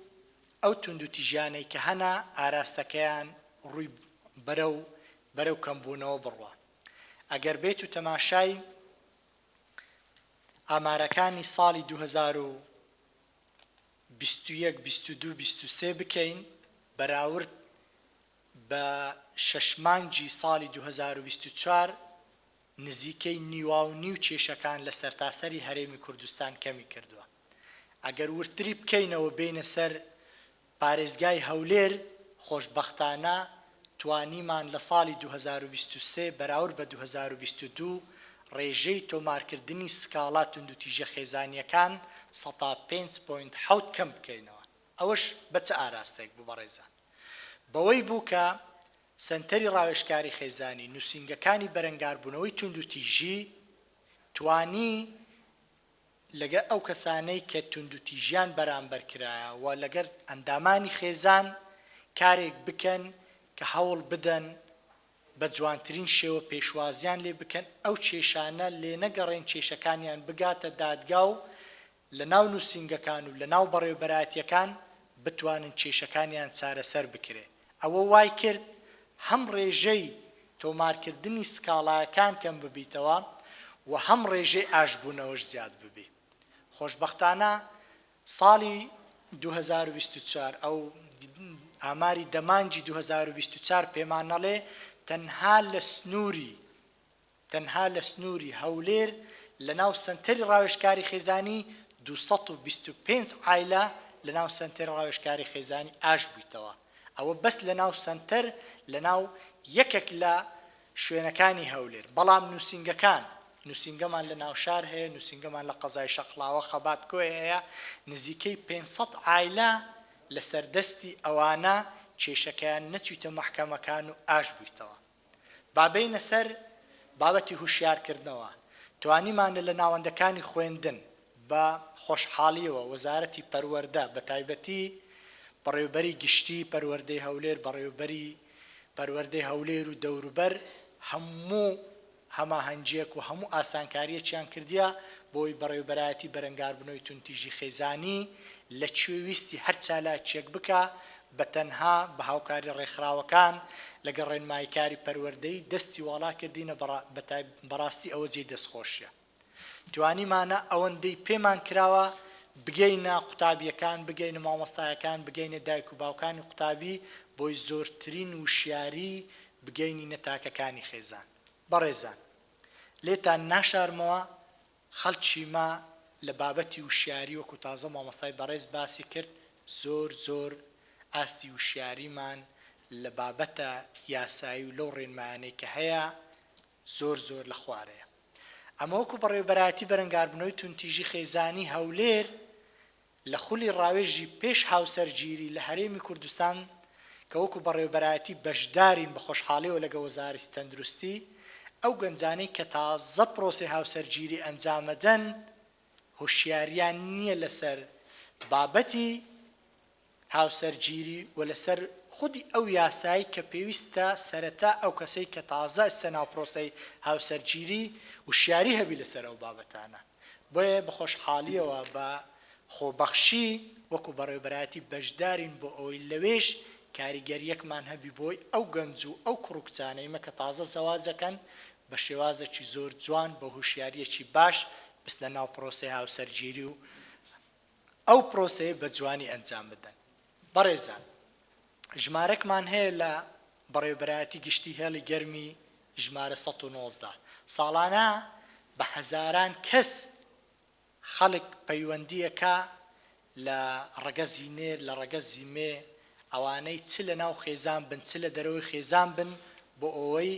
ئەو توندوتیژیانەی کە هەنا ئاراستەکەیان ڕووی بەرەو کەمبوونەوە بڕوە ئەگەر بێت و تەماشای ئامارەکانی ساڵی 2021 22 23 بکەین بەراورد بە 6 مانگی ساڵی 2024 نزیکەی نیواونی و کێشەکان لە سەرتاسەری هەرێمی کوردستان کەمی کردووە ئەگەر ورتری بکەینەوە بینە سەر پارێزگای هەولێر خۆشبەختانە توانیمان لە ساڵی 2023 بەراورد بە 2022 ڕێژەی تۆمارکردنی سکاڵا توندوتیژە خێزانیەکان 105.7 کەم بکەینەوە ئەوەش بە چه ئاراستێک بوو بەڕێزان بەوەی بوو کە سنتەری ڕاوێژکاری خێزانی نووسنگەکانی بەرەنگاربوونەوەی توندوتیژی توانی لەگەر ئەو کەسانەی کە توندوتیژیان بەرامبەر کرایە و لەگەر ئەندامانی خێزان کارێک بکەن کە هەوڵ بدەن بە جوانترین شێوە پێشوازیان لێ بکەن ئەو کێشانە لێ نەگەڕێن کێشەکانیان بگاتە دادگا و لە ناو نووسنگەکان و لە ناو بەڕێوەبەرایەتیەکان بتوانن کێشەکانیان چارەسەر بکرێ ئەوە وای کرد هەم ڕێژەی تۆمارکردنی سکاڵایەکان کەم ببیتەوە و هەم ڕێژەی ئاشبوونەوەش زیاد ببێ خۆشبەختانە ساڵی 2024 ئەو ئاماری دەمانگی 2024 پێمان نەڵێ تەنها لە سنووری هەولێر لە ناو سنتەری ڕاوێژکاری خێزانی 225 عایلە لە ناو سنتەری ڕاوێژکاری خێزانی ئاش بوویتەوە ئەوە بەس لە ناو سنتەر لە ناو یەکێک لە شوێنەکانی هەولێر بەڵام نووسنگەمان لە ناو شار هەیە نووسنگەمان لە قەزای شەقڵاوە خەبات کۆی هەیە نزیکەی 500 عایلە لە سەردەستی ئەوانە کێشەکەیان نەچوویتە مەحکەمەکان و ئاش بوویتەوە بابینە سەر بابەتی هوشیارکردنەوە توانیمانە لە ناوەندەکانی خوێندن بە خۆشحاڵیەوە وەزارەتی پەروەردە بە تایبەتی بەڕێوەبەری گشتی پەروەردەی هەولێر بەڕێوەبەری پەروەردەی هەولێر و دەوروبەر هەموو هەماهەنگیەک و هەموو ئاسانکاریەکیان کردیە بۆی بەڕێوەبەرایەتی بەرەنگاربوونەوەی توندوتیژی خێزانی لە کوێویستی هەر چالاکیەک بکە بە تەنها بە هاوکاری ڕێکخراوەکان لەگەڵ ڕێنماییکاری پەروەردەی دەستی وڵا کردینە بەڕاستی ئەوە جێی دەستخۆشیە توانیمانە ئەوەندەی پێمان کراوە بگەینە قوتابیەکان بگەینە مامۆستایەکان بگەینە دایک و باوکانی قوتابی بۆی زۆرترین وشیاری بگەینی نەتاکەکانی خێزان بەڕێزان لێتان ناشارمەوە خەڵکی ما لە بابەتی وشیاری وەکو تازە مامۆستای بەڕێز باسی کرد زۆر ئاستی وشیاریمان لە بابەتە یاسایی و لەو ڕێنمایانەی کە هەیە زۆر لە خوارەیە ئەمە وەکو بەڕێوەبەرایەتی بەرەنگاربوونەوەی توندوتیژی خێزانی هەولێر لە خولی ڕاوێژی پێش هاوسەرگیری لە هەرێمی کوردستان کە وەکو بەڕێوەبەرایەتی بەشدارین بە خۆشحاڵیەوە لەگە وەزارەتی تەندروستی ئەو گەنجانەی کە تازە پرۆسەی هاوسەرگیری ئەنجامەدەن هۆشیاریان نییە لەسەر بابەتی هاوسەرگیری و لەسەر خودی ئەو یاسایی کە پێویستە سەرەتا ئەو کەسەی کە تازە ئەستە ناو پرۆسەی هاوسەرگیری وشیاری هەبی لەسەر ئەو بابەتانە بۆیە بە خۆشحاڵیەوە بە خۆبەخشی وەکو بەڕێوەبەرایەتی بەشدارین بۆ ئەوەی لەوێش کاریگەریەکمان هەبی بۆی ئەو گەنج و ئەو کوڕکچانەیمە کە تازە زەواجەکەن بە شێوازێکی زۆر جوان بە هوشیاریەکی باش بست لە ناو پرۆسەی هاوسەرگیری و ئەو پرۆسەیە بە جوانی ئەنجام بدەن. بەڕێزان ژمارەکمان هەیە لە بەڕێوەبەرایەتی گشتی هێڵی گەرمی ژمارە 119 ساڵانە بە هەزاران کەس خەڵک پەیوەندیەکە لە ڕەگەزی نێر لە ڕەگەزی مێ ئەوانەی چ لە ناو خێزان بن چ لە دەرەوەی خێزان بن بۆ ئەوەی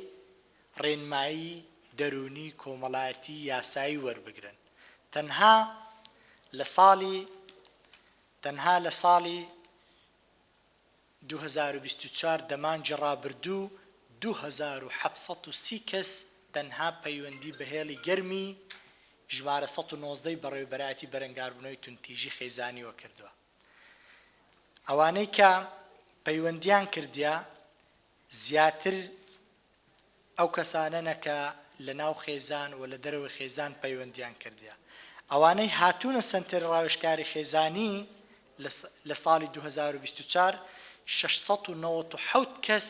ڕێنمایی دەرونی کۆمەڵایەتی یاسایی وەربگرن. تەنها لە ساڵی 2024 دەمانجی ڕابردوو 2730 کەس تەنها پەیوەندی بە هێڵی گەرمی ژمارە 119 بەڕێوەبەرایەتی بەرەنگاربوونەوەی تونتیژی خێزانیوە کردووە. ئەوانەی کە پەیوەندیان کردیا زیاتر ئەو کەسانەنە کە لە ناو خێزان و لە دەرەوەی خێزان پەیوەندیان کردیا. ئەوانەی هاتوونە سنتەری ڕاوێژکاری خێزانی لە ساڵی 2024 697 کەس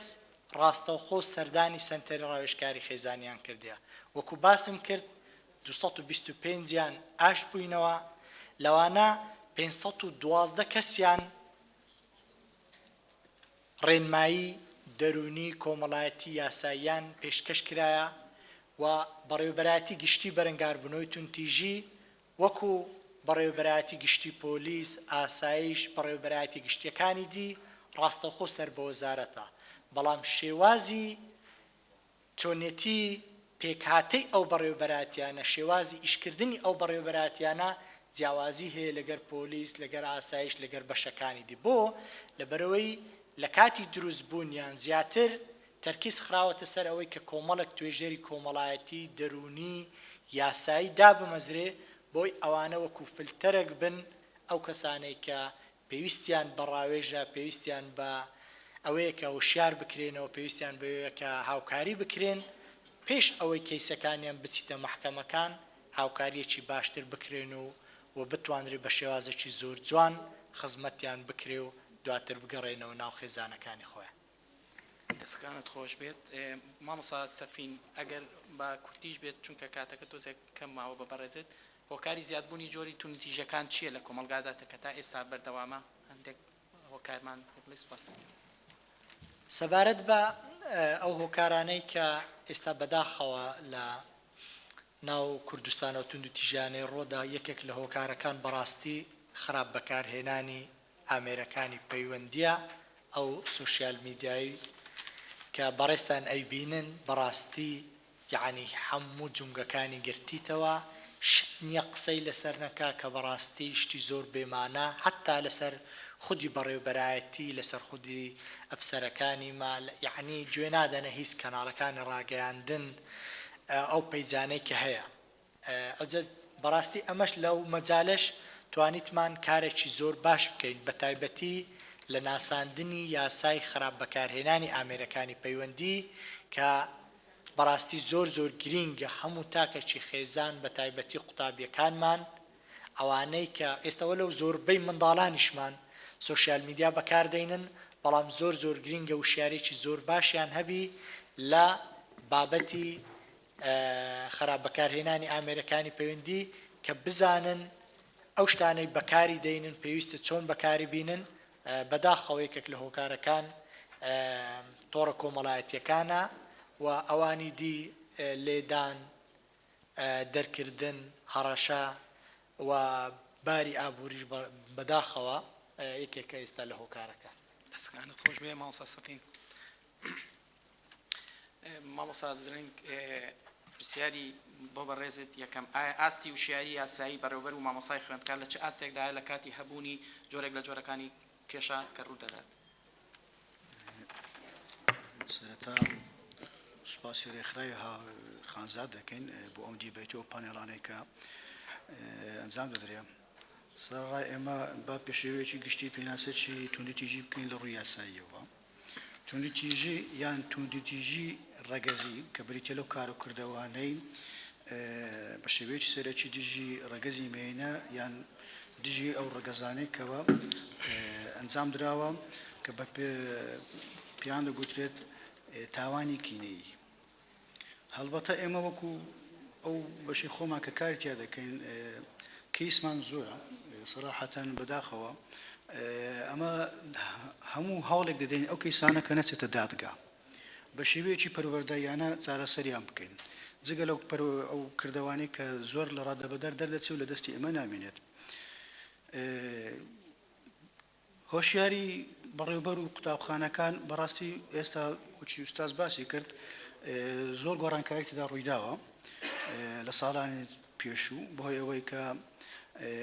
ڕاستەوخۆ سەردانی سنتەری ڕاوێژکاری خێزانیان کردیا. وەکو باسم کرد 225یان ئاش بووینەوە لەوانە 512 کەسیان ڕێنمایی دەرونی کۆمەڵایەتی یاساییان پێشکەش کرایە و بەڕێوەبەرایەتی گشتی بەرەنگاربوونەوەی تونتیژی وەکو بەڕێوەبەرایەتی گشتی پۆلیس ئاسایش بەڕێوەبەرایەتی گشتیەکانی دی ڕاستەوخۆ سەر بە وەزارەتە بەڵام شێوازی چۆنێتی پێکهاتەی ئەو بەڕێوەبەرایەتیانە شێوازی ئیشکردنی ئەو بەڕێوەبەرایەتیانە جیاوازی هەیە لەگەر پۆلیس لەگەر ئاسایش لەگەر بەشەکانی دی بۆ لەبەرەوەی لە کاتی دروستبوونیان زیاتر تەرکیز خراوەتە سەر ئەوەی کە کۆمەڵێک توێژەری کۆمەڵایەتی دەرونی یاسایی دابمەزرێ بۆی ئەوانە وەکو فلتەرێک بن ئەو کەسانەی کە پێویستیان بە ڕاوێژە پێویستیان بە ئەوەیە کە وشیار بکرێنەوە پێویستیان بەوەیە کە هاوکاری بکرێن پێش ئەوەی کەیسەکانیان بچیتە مەحکەمەکان هاوکاریەکی باشتر بکرێن و بتوانرێت بە شێوازێکی زۆر جوان خزمەتیان بکرێ و دواتر بگەڕێنەوە ناو خێزانەکانی خۆیان. دەستەکانت خۆش بێت مامۆستا سەفین ئەگەر بە کورتیش بێت چونکە کاتەکە تۆزێک کەم ماوە بە بەڕێزێت هۆکاری زیادبوونی جۆری تونتیژەکان چییە لە کۆمەلگاداتە کە تا ئێستا بەردەوامە هەندێک هۆکارمان سەبارەت بە ئەو هۆکارانەی کە ئێستا بەداخەوە لە ناو کوردستانە و توندوتیژیانەی ڕۆدا یەکێک لە هۆکارەکان بەڕاستی خراپ بەکارهێنانی ئامێرەکانی پەیوەندیە ئەو سوشیال میدیایی کە بەڕێستان ئەیبینن بەڕاستی یعنی هەموو جونگەکانی گرتیتەوە شت نییە قسەی لەسەر نەکا کە بەڕاستی شتی زۆر بێمانە حتا لەسەر خودی بەڕێوەبەرایەتی لەسەر خودی ئەفسەرەکانی مال یعنی گوێ نادەنە هیچ کەناڵەکانی ڕاگەیاندن ئەو پەیجانەی کە هەیە ئەوجە بەڕاستی ئەمەش لەو مەجالەش توانیتمان کارێکی زۆر باش بکەین بە تایبەتی لە ناساندنی یاسای خراپ بەکارهێنانی ئامێرەکانی پەیوەندی کە بەڕاستی زۆر زۆر گرینگە هەموو تاکەکی خێزان بە تایبەتی قوتابیەکانمان ئەوانەی کە ئێستاوە لەو زۆربەی منداڵانیشمان سوشیال میدیا بەکاردێنن بەڵام زۆر زۆر گرینگە و شیارێکی زۆر باشیان هەبی لە بابەتی خراپ بەکارهێنانی ئامێرەکانی پەیوەندی کە بزانن ئەو شتانەی بەکاری دێنن پێویستە چۆن بەکاری بینن بەداخەوە یەکێک لە هۆکارەکان تۆڕە کۆمەڵایەتیەکانە و ئەوانی دی لێدان دەرکردن هەڕەشە و باری ئابووریش بەداخەوە یەکێکە ئێستا لە هۆکارەکان. دەستەکانت خۆش بێ مامۆستا سەفین. مامۆستا زرنگ پرسیاری بۆ بەڕێزت یەکەم ئایا ئاستی وشیاری یاسایی بەڕێوەبەر و مامۆسای خوێندکار لە چه ئاستێکدایە لە کاتی هەبوونی جۆرێک لە جۆرەکانی کێشە کە ڕوو دەدات؟ سەرەتا سوپاسی ڕێکخراوی خانزاد دەکەین بۆ ئەم دیبێتەوە پانێڵانەی کە ئەنجام دەدرێ. سەرڕای ئێمە با پێشێوەیەکی گشتی پێناسەی توندتیژی بکەین لە ڕووی یاساییەوە. توندتیژی یان توندتیژی ڕەگەزی کە بریتە لەو کارۆکردەوانەی بە شێوەیەکی سەرەکی دژی ڕەگەزی مێینە یان دژی ئەو ڕەگەزانەی کەەوە ئەنجام درراوە کە بە پیان دەگوترێت تاوانی کینەی. هەڵبەتە ئێمە وەکو ئەو بەشی خۆمان کە کارتیا دەکەین کەیسمان زۆرە سەراحەتەن بەداخەوە ئەمە هەموو هەوڵێک دەدەین ئەو کەیسانە کە نەچێتە دادگا بە شێوەیەکی پەروەردەیانە چارەسەریان بکەین جگە لەو ئەو کردوانەی کە زۆر لە ڕادەبەدەر دەردەچێت و لە دەستی ئێمە نامێنێت. هۆشیاری بەڕێوەبەر و قوتابخانەکان بەڕاستی ئێستا وچی ئوستاز باسی کرد زۆر گۆڕانکاریتدا ڕوویداوە لە ساڵانی پێشوو بۆهۆی ئەوەی کە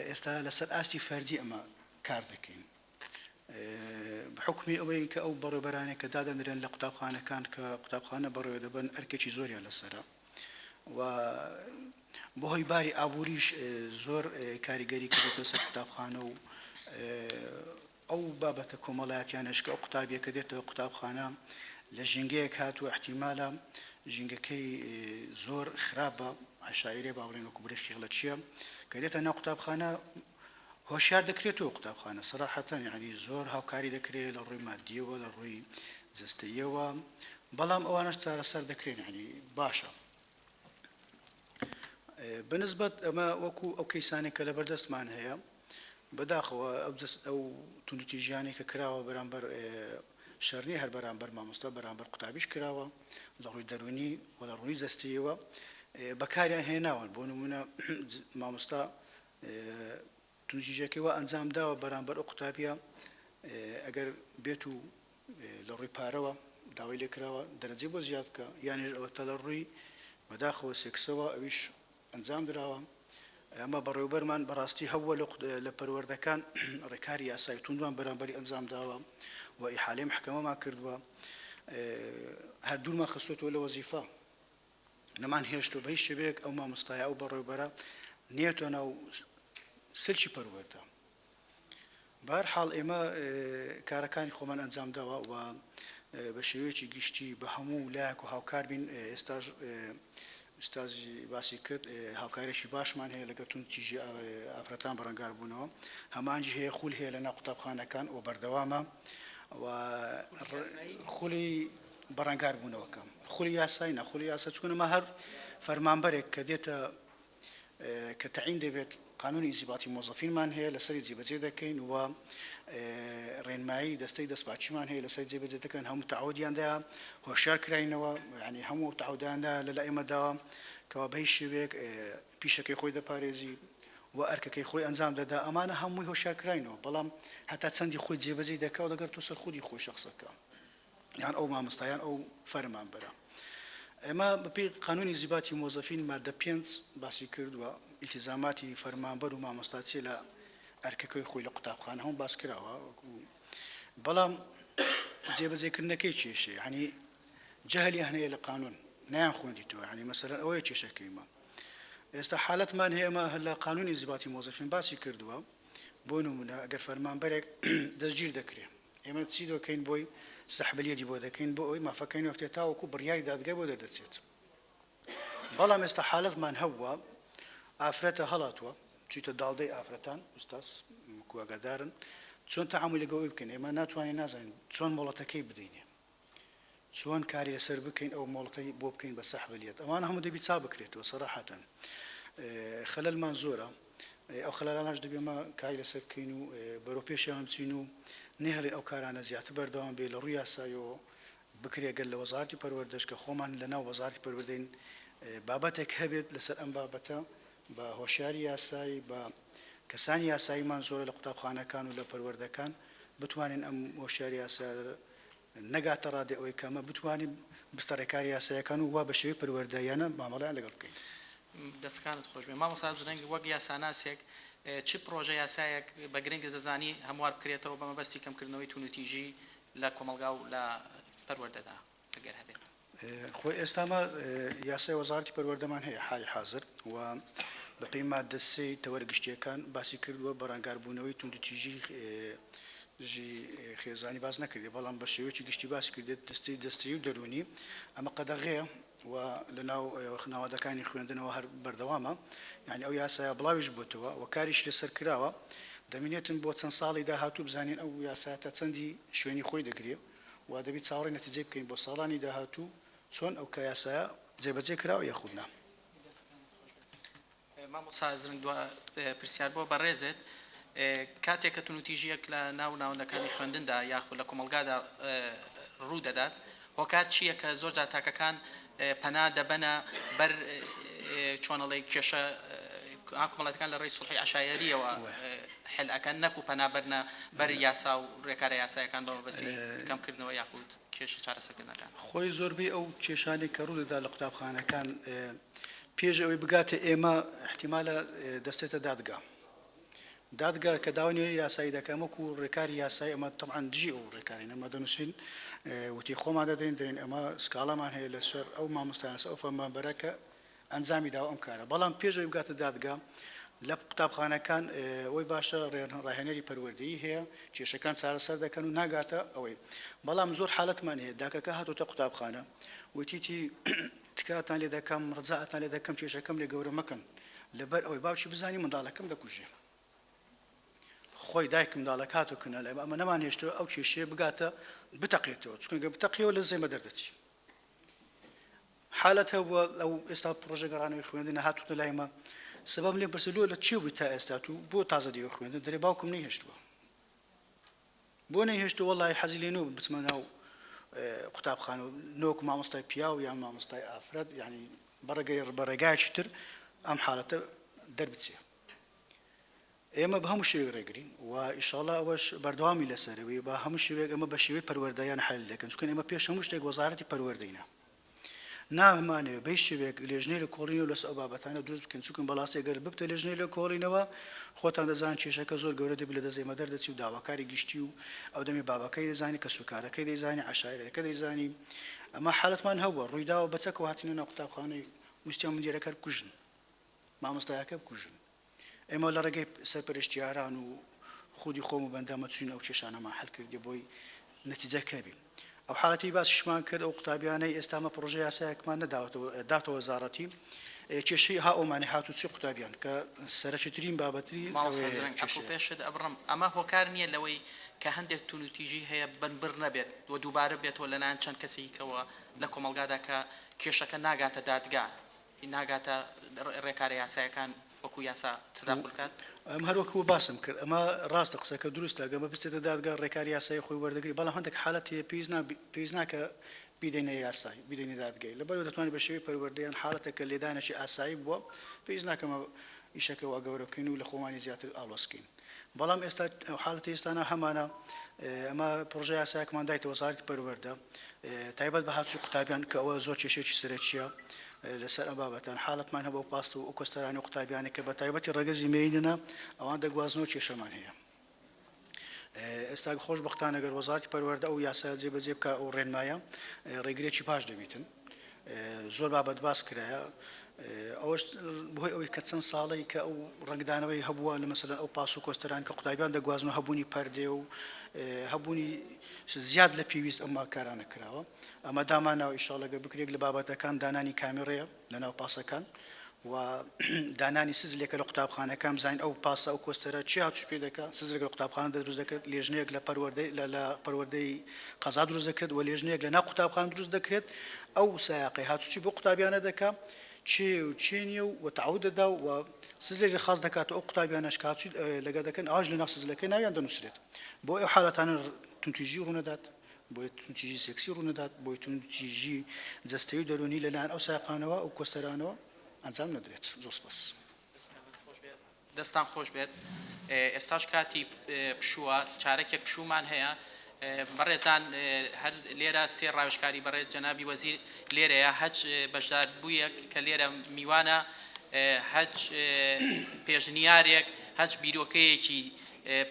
ئێستا لەسەر ئاستی فەردی ئەمە کار دەکەین بحکمی ئەوەی کە ئەو بەڕێوەبەرانێک کە دادەنرێن لە قوتابخانەکان کە قوتابخانە بەڕێوە دەبن ئەرکێکی زۆریان لەسەرە و بۆهۆی باری ئابووریش زۆر کاریگەری کردێتە سەر قوتابخانە و ئەو بابەتە کۆمەڵایەتیانش کە ئەو قوتابیەکە دێتەوە قوتابخانە لە ژینگەیەک هاتووە احتیمالە ژینگەکەی زۆر خراپە عشایرێ باوڵێن وەکو بڕی خێڵە چییە کە دێتە ناو قوتابخانە هۆشیار دەکرێتەوە قوتابخانە سەراحەتەن یعنی زۆر هاوکاری دەکرێت لە ڕووی مادیەوە لە ڕووی جستەیەوە بەڵام ئەوانش چارەسەر دەکرێن ینی باشە. بنسبەت ئەمە وەکو ئەو کەیسانێک کە لەبەردەستمان هەیە بەداخەوە ئەو توندتیژیانی کە کراوە بەرامبەر شەرنی هەر بەرامبەر مامۆستا بەرامبەر قوتابیش کراوە لە ڕووی دەرونی و لە ڕووی جەستیەوە بەکاریان هێناون بۆ نمونە مامۆستا توندتیژەکەیەوە ئەنجام داوە بەرامبەر ئەو قوتابیە ئەگەر بێت و لە ڕووی پارەوە داوای لێکراوە دەرەجێ بۆ زیاد بکە یانیش ئەوەتە لە ڕووی بەداخەوە سێکسەوە ئەویش ئەنجام درراوە. ئەمە بەڕێوەبەرمان بەڕاستی هەووە لە پەروەردەکان ڕێکاری یاسای توندوان بەرامبەری ئەنجام داوە و ئیحالەی محکەمەمان کردووە هەردوورمان خستوێتەوە لە وەزیفە نەمان هێشتۆ بە هیچ شێوەیەک ئەو مامۆستایە ئەو بەڕێوەبەرە نێتۆ ناو سلکی پەروەردە. بەهەرحاڵ ئێمە کارەکانی خۆمان ئەنجام داوە و بە شێوەیەکی گشتی بە هەموو لایەک و هاوکار بین ئێستاژ ئوستازی باسی کرد هاوکارێکی باشمان هەیە لەگەڵ توندتیژی ئافرەتان بەڕەنگار بوونەوە هەمانجی هەیە خول هەیە لە ناو قوتابخانەکان و بەردەوامە و خولی بەڕەنگار بوونەوەکە خولی یاسایی نەخولی یاسا چونەمە هەر فەرمانبەرێک کە دێتە کە تەعین دەبێت قانونی ئینزیباتی مۆزەفینمان هەیە لەسەری جێبەجێ دەکەین و ڕێنمایی دەستەی دەستپاچیمان هەیە لەسەر جێبەجێ دەکەن هەموو تەعودیاندا هۆشیار کراینەوە ینی هەموو تەعودیاندا لە ئێمەداوە کەوا بە هیچ شێوەیەک پیشەکەی خۆی دەپارێزی و ئەرکەکەی خۆی ئەنجام دەدا ئەمانە هەمووی هۆشیار کراینەوە بەڵام هەتا چەندی خۆی جێبەجێ دەکەوە لەگەر تۆ سەر خودی خۆی شخصەکە یان ئەو مامۆستایان ئەو فەرمانبەرە. ئێمە بەپێی قانونی ئینزیباتی مۆزەفین مادە 5 باسی کردووە ئیلتیزاماتی فەرمانبەر و مامۆستاچێ لە ئەرکەکەی خۆی لە قوتابخانە هەموو باس کراوە بەڵام جێبەجێکردنەکەی کێشێ ینی جەهلی هەنەیە لە قانون نیان خوێندیتەوە ینی مەسەلەن ئەوەیە کێشەکەیمە. ئێستا حالەتمان هەیە ئەمە لە قانونی ئینزیباتی مۆزەفین باسی کردووە بۆ نمونە ئەگەر فەرمانبەرێک دەستگیر دەکرێت ئێمە چی دەکەین بۆی سەحبەلیەتی بۆ دەکەین بۆ ئەوی مافەکەین وەفتێت تاوەکو بڕیاری دادگای بۆ دەدەچێت بەڵام ئێستا حالەتمان هەووە ئافرەتە هەڵاتوە چیتە داڵدەی ئافرەتان ئوستاس کوواگەدارن چۆن تەعامل لەگەڵ بکەین ئێمە ناتوانین نازانین چۆن مۆڵەتەکەی بدەینێ چۆن کاری لەسەر بکەین ئەو مۆڵەتەی بۆ بکەین بە سەحبەلیەت ئەوان هەموو دەبی چا بکرێتەوە سەراحەتەن خەلەلمان زۆرە ئەو خەلەلانەش دەبێ ئێمە کاری لەسەر بکەین و بەرەو پێشیان بچین و نێهڵێ ئەو کارانە زیاتر بەردەوام بێ لە ڕووی یاسایەوە بکرێ گەر لە وەزارەتی پەروەردەش کە خۆمان لەناو وەزارەتی پەروەردەین بابەتێک هەبێت لەسەر ئەم بابەتە بە هۆشیاری یاسایی بە کەسانی یاساییمان زۆرە لە قوتابخانەکان و لە پەروەردەکان بتوانین ئەم هۆشیاری یاسا نەگاتە ڕادێ ئەوەی کەمە بتوانین بستە ڕێکاری یاسایەکان و وا بە شێوەی پەروەردەیانە مامەڵیان لەگەڵ بکەین. دەستکانت خۆش بێ مامۆستا زرنگ وەک یاساناسێک چ پرۆژە یاسایەک بە گرنگ دەزانی هەموار بکرێتەوە بە مەبەستی کەمکردنەوەی تونوتیژی لە کۆمەلگا و لە پەروەردەدا ئەگەر هەبێت. خۆی ئێستامە یاسای وەزارەتی پەروەردەمان هەیە حالی حاضر و بە پێی مادە 3 تەوەرگشتیەکان باسی کردووە بەڕەنگاربوونەوەی تونوتیژی خێزانی باز نەکردێت بەڵام بە شێوەیەکی گشتی باسی کردێت دەستی و دەرونی ئەمە قەدەغەیە و لە ناو ناوادەکانی خوێندنەوە هەر بەردەوامە یعنی ئەو یاسایە بڵاویش بووتەوە و کاریش لەسەر کراوە دەمێنێتن بۆ چەند ساڵی داهاتوو بزانین ئەو یاسایە تا چەندی شوێنی خۆی دەگرێت و دەبێت چاوەڕێی نەتیجە بکەین بۆ ساڵانی داهاتوو چۆن ئەو کە یاسایە جێبەجێ کراوە یاخودنا. مامۆستا زرنگ پرسیار بۆ بەڕێزێت کاتێک کە تونوتیژیەک لە ناونەکانی خوێندندا یاخود لە کۆمەلگادا ڕوو دەدات هۆکات چییە کە زۆرجار تاکەکان پەنا دەبەنە بەر چۆنەڵی کێشە کۆمەڵەتەکان لە ڕێی سوڵحی عەشایەریەوە حلەکان نەکو پەنا بەرنە بەر یاسا و ڕێکارە یاسایەکان بە مەبەستی کەمکردنەوە یاخود کێشە چارەسەرکردنەکان. خۆی زۆربەی ئەو کێشانێک کە ڕوو دەدا لە قوتابخانەکان پێش ئەوەی بگاتە ئێمە احتیمالە دەستێتە دادگا کە داوای یاسایی دەکەم وەکو ڕێکاری یاسایی ئەمە طبعاً دژی ئەو ڕێکاری ئەمە دەنووسین وتی خۆمان دەدەین دەرێن ئەمە سکاڵامان هەیە لەسەر ئەو مامۆستایان ئەو فەرمانبەرە کە ئەنجامی داوە ئەم کارە بەڵام پێشەوەی بگاتە دادگا لە قوتابخانەکان ئەوەی باشە ڕاهێنەری پەروەردەیی هەیە کێشەکان چارەسەر دەکەن و ناگاتە ئەوەی بەڵام زۆر حالەتمان هەیە داکەکە هاتوتە قوتابخانە وتیتی تکاتان لێ دەکەم ڕجاعتان لێ دەکەم کێشەکەم لێ گەورە مەکەن لەبەر ئەوەی باوکی بزانی منداڵەکەم دەکوژێ خۆی دایکم منداڵە کاتۆ کنە لە ئەمە نەمان هێشتەوە ئەو کێشەیە بگاتە بتەقێتەوە چونکە بتەقیەوە لە زێمە دەردەچی حالەتە ئەو ئێستا پرۆژە گەڕانەوەی خوێندنە هاتوتە لایمە سبب لێم پرسیلۆ لە چی بووی تا ئێستا و بۆ تازە دیوە خوێندن دەرێ باوکم نەیهێشتووە بۆ نەیهێشتووە وەڵی حەزی لێنەوە بچمە ناو قوتابخانە و نۆک مامۆستای پیا و یان مامۆستای ئافرەت یعنی بەڕێگایەکی تر ئەم حالەتە دەربچێ ئێمە بە هەموو شێوەیەک ڕێگرین و ئیشاڵڵا ئەوەش بەردەوامی لەسەرەوەی بە هەموو شێوەیەک ئەمە بە شێوەی پەروەردەیان حل دەکەن چونکە ئێمە پێش هەموو شتێک وەزارەتی پەروەردەینە نامانەوێت بەی شێوەیەک لێژنەی لە کۆڵینەوە لەس ئەو بابەتانە دروست بکەن چونکە بەڵاستی ئەگەر ببتە لێژنەی لە کۆڵینەوە خۆتان دەزانن کێشەکە زۆر گەورە دەبێت لە دەزێمە دەردەچی و داواکاری گشتی و ئەو دەمی بابەکەی دەزانی کە سوکارەکەی دەیزانی عەشایرەکە دەیزانی ئەمە حالەتمان هەبووە ڕوویداوە بەچەکەوە هاتینە ناو قوتابخانەی وستیان مدیرەکە بکوژن مامۆستایەکە بکوژن ئێمە لە ڕێگەی سەرپەرشتیاران و خودی خۆم و بەندەمە چوین ئەو کێشانەمان حل کردی بۆی نەتیجەکە بین ئەو حالەتی باسیشمان کرد ئەو قوتابیانەی ئێستامە پرۆژە یاسایەکمان نەداوەتەوە وەزارەتی کێشەی ئەومانی هاتوچی قوتابیان کە سەرەکیترین بابەتری پێشت ئەبڕم ئەمە هۆکار نییە لەوەی کە هەندێک تونوتیژی هەیە بنبر نەبێت و دووبارە بێتەوە لەلایەن چەند کەسێکەوە لە کۆمەلگادا کە کێشەکە ناگاتە دادگا ناگاتە ڕێکارە یاسایەکان وەکو یاسا تدابولکات ئەم هەروەکو باسم کرد ئەمە ڕاستە قسەکە دروستە گەمە بچێتە دادگا ڕێکاری یاسای خۆی وەردەگری بەڵام هەندێک حالەت پێویست ناکە بیدەینە یاسای بیدەینە دادگای لەبەرەوە دەتوانێت بە شێوەی پەروەردەیان حالەتێکە لێدانەشی ئاسایی بووە پێویست ناکەمە ئیشەکەەوە گەورە بکەین و لە خۆمانی زیاتر ئاڵۆسکەین بەڵام ئێستا حالەتی ئێستانە هەمانە ئەمە پرۆژە یاسایەکمان دایتە وەزارەتی پەروەردە تایبەت بە هاتووی قوتابیان کە ئەوە زۆر کێشێکی سەرەکیە لەسەر ئەم بابەتان حالەتمان هەبوو پاست و کۆستەرانی و قوتابیانی کە بە تایبەتی ڕێگەزی مێینە ئەوان دەگوازنەوە کێشەمان هەیە ئێستا خۆشبەختانە ئەگەر وەزارەتی پەروەردە ئەو یاسایە جێبەجێ بکە ئەو ڕێنمایە ڕێگرێکی پاش دەبیتن زۆر بابەت باس کرایە ئەوەش بۆی ئەوەی کە چەند ساڵی کە ئەو ڕنگدانەوەی هەبووە لە مەسەلەن ئەو پاس و کۆستەران کە قوتابیان دەگوازن و هەبوونی پەردێ و هەبوونی زیاد لە پێویست ئەم کارانە کراوە ئەمە داماناوە ئیشاڵەگە بکرێک لە بابەتەکان دانانی کامێڕەیە لەناو پاسەکان و دانانی سزلێکە لە قوتابخانەکان بزانین ئەو پاسە ئەو کۆستەرە چی هاتوش پێ دەکات سزلێک لە قوتابخانە دروست دەکرێت لێژنەیەک لە پەروەردەی قەزا دروست دەکرێت و لێژنەیەک لە ناو قوتابخانە دروست دەکرێت ئەو سایاقی هاتوچی بۆ قوتابیانە دەکات چێ و چێنیە و تەعود دەدا و سزلێکی خاص دەکات ئەو قوتابیانەش کاتوی لەگە دەکەن ئاژ لە ناو سزلەکەی ناویان دەنووسرێت بۆ ئەو حالەتانە تونتیژی ڕوونەدات بۆی تونتیژی سێکسی ڕوونەدات بۆی تونتیژی جەستەیی و دەرونی لەلایەن ئەو سایقانەوە ئەو کۆستەرانەوە ئەنجام نەدرێت زۆر سپاس دەستان خۆش بێت ئێستاش کاتی پشووە چارەکێک پشومان هەیە بەڕێزان هەر لێرە سێ ڕاوشکاری بەڕێز جەنابی وەزیر لێرەیە هەچ بەشدار بوویەک کە لێرە میوانە هەچ پێشنیارێک هەچ بیرۆکەیەکی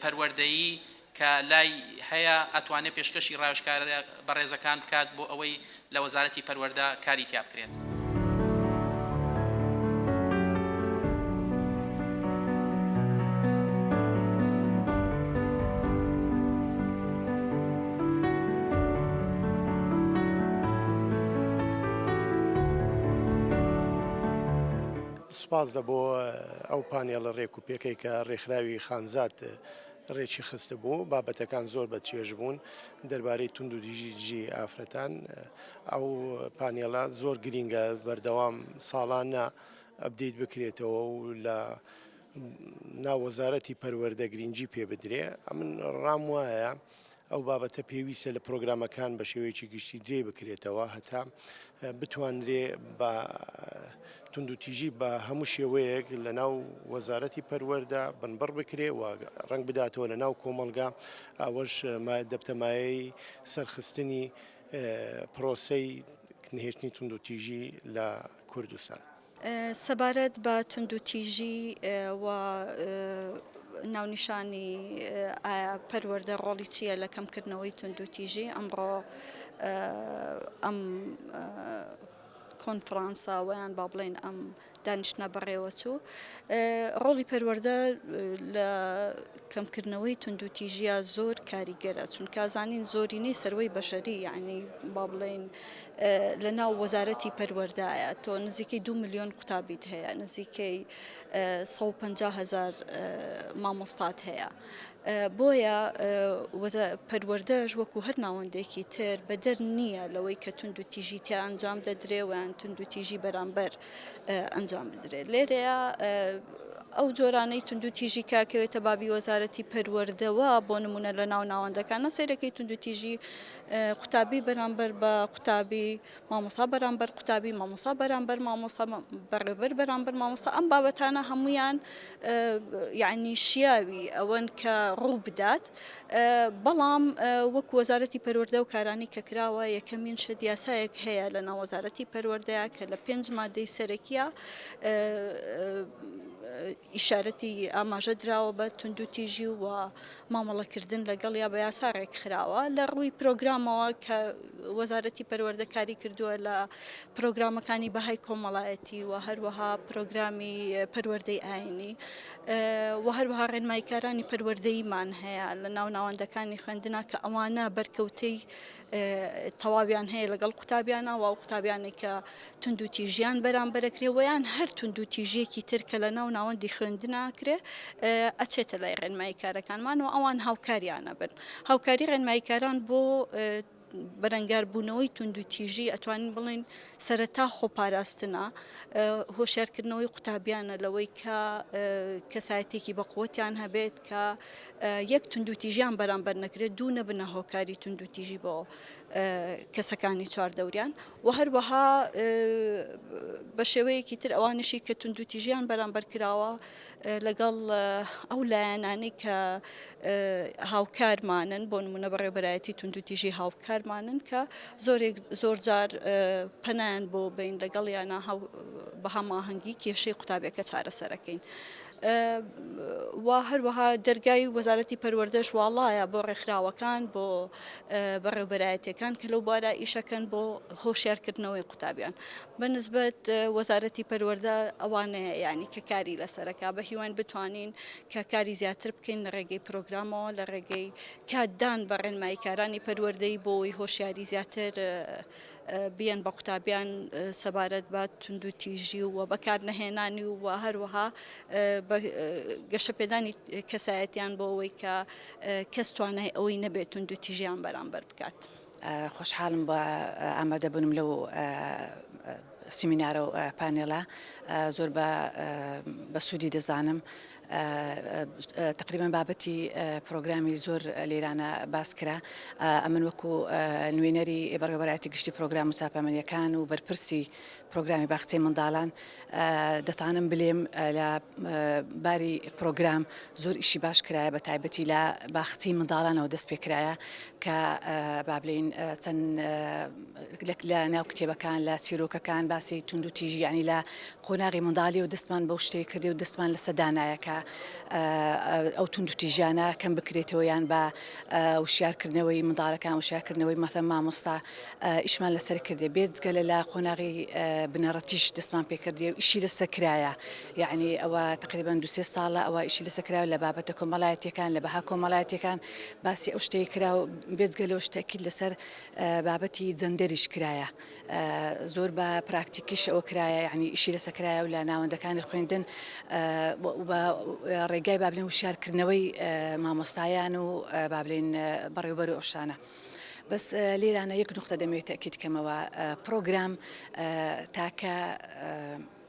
پەروەردەیی کە لای هەیە ئەتوانێت پێشکەشی ڕاوشکار بەڕێزەکان بکات بۆ ئەوەی لە وەزارەتی پەروەردە کاری تیا بکرێت. سپاس لە بۆ ئەو پانێڵە ڕێک و پێکەی کە ڕێکخراوی خانزاد ڕێکی خستە بوو بابەتەکان زۆر بە چێژ بوون دەربارەی تونند و دیژی ئافرەتان ئەو پانێڵە زۆر گرینگە بەردەوام ساڵانە ئەبدەیت بکرێتەوە و لە ناو وەزارەتی پەروەردە گرنگی پێ بدرێ من ڕام وایە ئەو بابەتە پێویستە لە پرۆگرامەکان بە شێوەیەکی گشتی جێ بکرێتەوە هەتا بتوانرێ بە تونند و تیژی بە هەموو شێوەیەک لە ناو وەزارەتی پەروەردە بنبڕ بکرێ و ڕنگ بداتەوە لە ناو کۆمەڵگا ئەوەش دەبتەمایەی سەرخستنی پرۆسەی نهێشتنی تونند و تیژی لە کوردستان. سەبارەت بە تونند و تیژی و ناونیشانی پەروەردە ڕۆڵی چییە لە کەمکردنەوەی تونند و تیژی ئەمڕۆ ئەم کۆنفرانسا ویان با بڵێن ئەم دانیشتنە بەڕێوە چوو ڕۆڵی پەروەردە لە کەمکردنەوەی تونند و تیژیە زۆر کاریگەرە چونکە ئازانین زۆرینەی سەروەی بەشەری یعنی با بڵێن لە ناو وەزارەتی پەروەردایە تۆ نزیکەی 2 ملیۆن قوتابیت هەیە نزیکەی 150,000 مامۆستات هەیە. بۆیە پەروەردەش وەکو هەر ناوەندێکی تر بەدەر نییە لەوەی کە تونند و تیژی تیا ئەنجام دەدرێ ویان تونند و تیژی بەرامبەر ئەنجام بدرێت لێرەیە ئەو جۆرانەی تونند و تیژی کاکەوێتە بابی وەزارەتی پەروەردەوە بۆ نمونە لە ناو ناوەندەکانە سەیرەکەی تونند و تیژی قوتابی بەرامبەر بە قوتابی مامۆستا بەرامبەر قوتابی مامۆستا بەرامبەر مامۆستا بەڕێوەبەر بەرامبەر مامۆستا ئەم بابەتانە هەمویان یعنی شیاوی ئەوەن کە ڕوو بدات بەڵام وەکو وەزارەتی پەروەردە و کارانی کە کراوە یەکەمین شت یاسایەک هەیە لە ناو وەزارەتی پەروەردەیە کە لە 5 مادەی سەرەکیە ئیشارەتی ئاماژە دراوە بە تونند و تیژی و مامەڵەکردن لەگەڵ یا بە یاسا ڕێکخراوە لە ڕووی پرۆگرامەوە کە وەزارەتی پەروەردە کاری کردووە لە پرۆگرامەکانی بەهای کۆمەڵایەتی و هەروەها پرۆگرامی پەروەردەی ئاینی و هەروەها ڕێنماییکارانی پەروەردەییمان هەیە لە ناو ناوەندەکانی خوێندنا کە ئەوانە بەرکەوتەی تەواویان هەیە لەگەڵ قوتابیانە و قوتابیانی کە تونند و تیژیان بەرامبەرەکرێ ویان هەر تونند و تیژیەکی تر کە لە ناو ناوەندی خوێندناکرێ ئەچێتە لای ڕێنماییکارەکانمان و ئەوان هاوکاریانە بن هاوکاری ڕێنماییکاران بۆ بەرەنگاربوونەوەی تونند و تیژی ئەتوانین بڵین سەرەتا خۆپاراستنە هۆشیارکردنەوەی قوتابیانە لەوەی کە کەسایەتێکی بەقووەتیان هەبێت کە یەک تونند و تیژیان بەرامبەر نەکرێت دوو نەبنە هۆکاری تونند و تیژی بۆ کەسەکانی چواردەوریان و هەروەها بە شێوەیەکی تر ئەوانشی کە تونند و تیژیان بەرامبەر کراوە لەگەڵ ئەو لایەنانەی کە هاوکارمانن بۆ نمونە بەڕێوەبەرایەتی تونند و تیژی هاوکارمانن کە زۆر جار پەنایان بۆ بین لەگەڵ یانە بە هەماهەنگی کێشەی قوتابیەکە چارەسەرەکەین. و هەروەها دەرگای وەزارەتی پەروەردەش واڵایە بۆ ڕێکخراوەکان بۆ بەڕێوەبەرایەتیەکان کە لەو بارە ئیشەکەن بۆ هۆشیارکردنەوەی قوتابیان بەنسبەت وەزارەتی پەروەردە ئەوانەیە یعنی کە کاری لەسەرەکە بە هیوان بتوانین کە کاری زیاتر بکەین لە ڕێگەی پرۆگرامەوە لە ڕێگەی کاتدان بە ڕێنماییکارانی پەروەردەی بۆی هۆشیاری زیاتر بیان بە قوتابیان سەبارەت بە تونند و تیژی و بەکار نەهێنانی و هەروەها گەشەپێدانی کەسایەتیان بۆ ئەوەی کە کەس توانای ئەوەی نەبێت تونند و تیژیان بەرامبەر بکات. خۆشحاڵم بە ئامادەبوونم لەو سیمینارە و پانێڵە زۆر بە سوودی دەزانم تقریبا بابەتی پرۆگرامی زۆر لێرانە باس کرا ئەمن وەکو نوێنەری بەڕێوەبەرایەتی گشتی پرۆگرام و چاپەمەنیەکان و بەرپرسی پرۆگرامی باخچەی منداڵان دەتانم بلێم لە باری پرۆگرام زۆر ئیشی باش کرایە بە تایبەتی لە باخچەی منداڵانەوە دەست پێکرایە کە با بڵێن چەند لە ناو کتێبەکان لە چیرۆکەکان باسی تونند و تیژی ینی لە قۆناغی منداڵی و دەستمان بەو شتەی کردی و دەستمان لە سەدانایە کە ئەو تونند و تیژانە کەم بکرێتەوە یان بە وشارکردنەوەی منداڵەکان وشارکردنەوەی مەثەن مامۆستا ئیشمان لەسەر کردێ بێت جگەلە لە قۆناغی بنەڕەتیش دەستمان پێکردی و ئیشی لەسەر کرایە یعنی ئەوە تقریبا 2-3 ساڵە ئەوە ئیشی لەسەر کراوە لە بابەتە کۆمەڵایەتیەکان لە بەها کۆمەڵایەتیەکان باسی ئەو شتەی کراوە بێجگەلەوە شتێکی لەسەر بابەتی جەندەریش کرایە زۆر بە پراکتیکیش ئەوە کرایە یعنی ئیشی لەسەر کرایە و لە ناوەندەکانی خوێندن ڕێگای با بڵێن وشارکردنەوەی مامۆستایان و با بڵێن بەڕێوەبەر و ئەوشانە. بەس لێرانە یەک نقطە دەمەوێت تاکید بکەمەوە پرۆگرام تاکە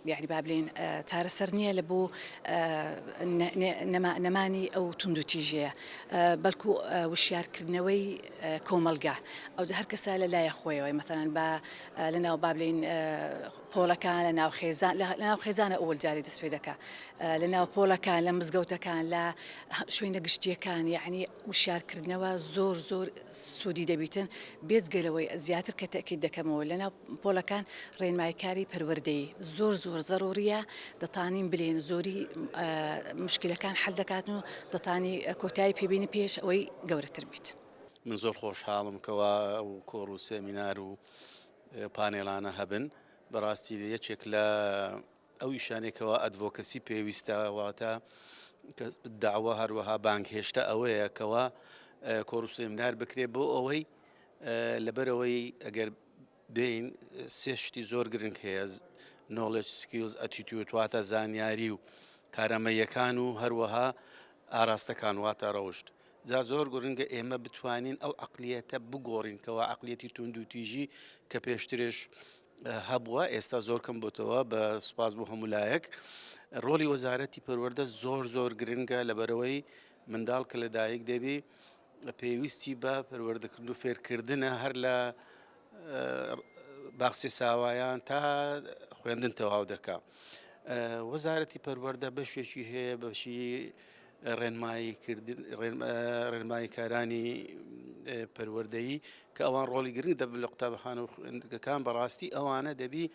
یعنی با بڵێن چارەسەر نییە لە بۆ نەمانی ئەو تونند و تیژەیە بەڵکو وشیارکردنەوەی کۆمەلگا ئەو هەر کەسە لە لایە خۆیەوەی مەثەلاً بە لەناو با بڵێن پۆڵەکان لە ناو خێزانە ئەوەل جاری دەست پێ دەکات لە ناو پۆڵەکان لە مزگەوتەکان لە شوێنە گشتیەکان یعنی وشارکردنەوە زۆر زۆر سوودی دەبیتن بێجگەلەوەی زیاتر کە تاکید دەکەمەوە لە ناو پۆڵەکان ڕێنماییکاری پەروەردەیی زۆر ضرورية دەتانین بلێن زۆری مشکلەکان حەل دەکاتن و دەتانی کۆتایی پێبینی پێش ئەوەی گەورەتر بیت. من زۆر خۆشحاڵم کەوا ئەو کۆڕ و سێمینار و پانێڵانە هەبن بەڕاستی یەکێک لە ئەو ئیشانێکەوە ئەدڤۆکەسی پێویستەواتە داوە هەروەها بانگهێشتە ئەوەیە کەوا کۆڕ و سێمینار بکرێت بۆ ئەوەی لەبەرەوەی ئەگەر بین سێ شتی زۆر گرنگ هەیە knowledge skills attitude واتە زانیاری و کارەمەیەکان و هەروەها ئاراستەکان واتە ڕەوشت جا زۆر گرنگە ئێمە بتوانین ئەو عەقلیەتە بگۆڕینکەوە عەقلیەتی تونند و تیژی کە پێشترش هەبووە ئێستا زۆر کەم بۆتەوە بە سوپاس بۆ هەمولایەک ڕۆلی وەزارەتی پەروەردە زۆر گرنگە لەبەرەوەی منداڵ کە لەدایک دەبی پێویستی بە پەروەردەکردن و فێرکردنە هەر لە باخچەی ساوایان تا خوێندن تەواو دەکا وەزارەتی پەروەردە بەشێکی هەیە بەشی ڕێنماییکارانی پەروەردەیی کە ئەوان ڕۆڵی گرنگ دەبن لە قوتابخانە و خوێندنگەکان بەڕاستی ئەوانە دەبی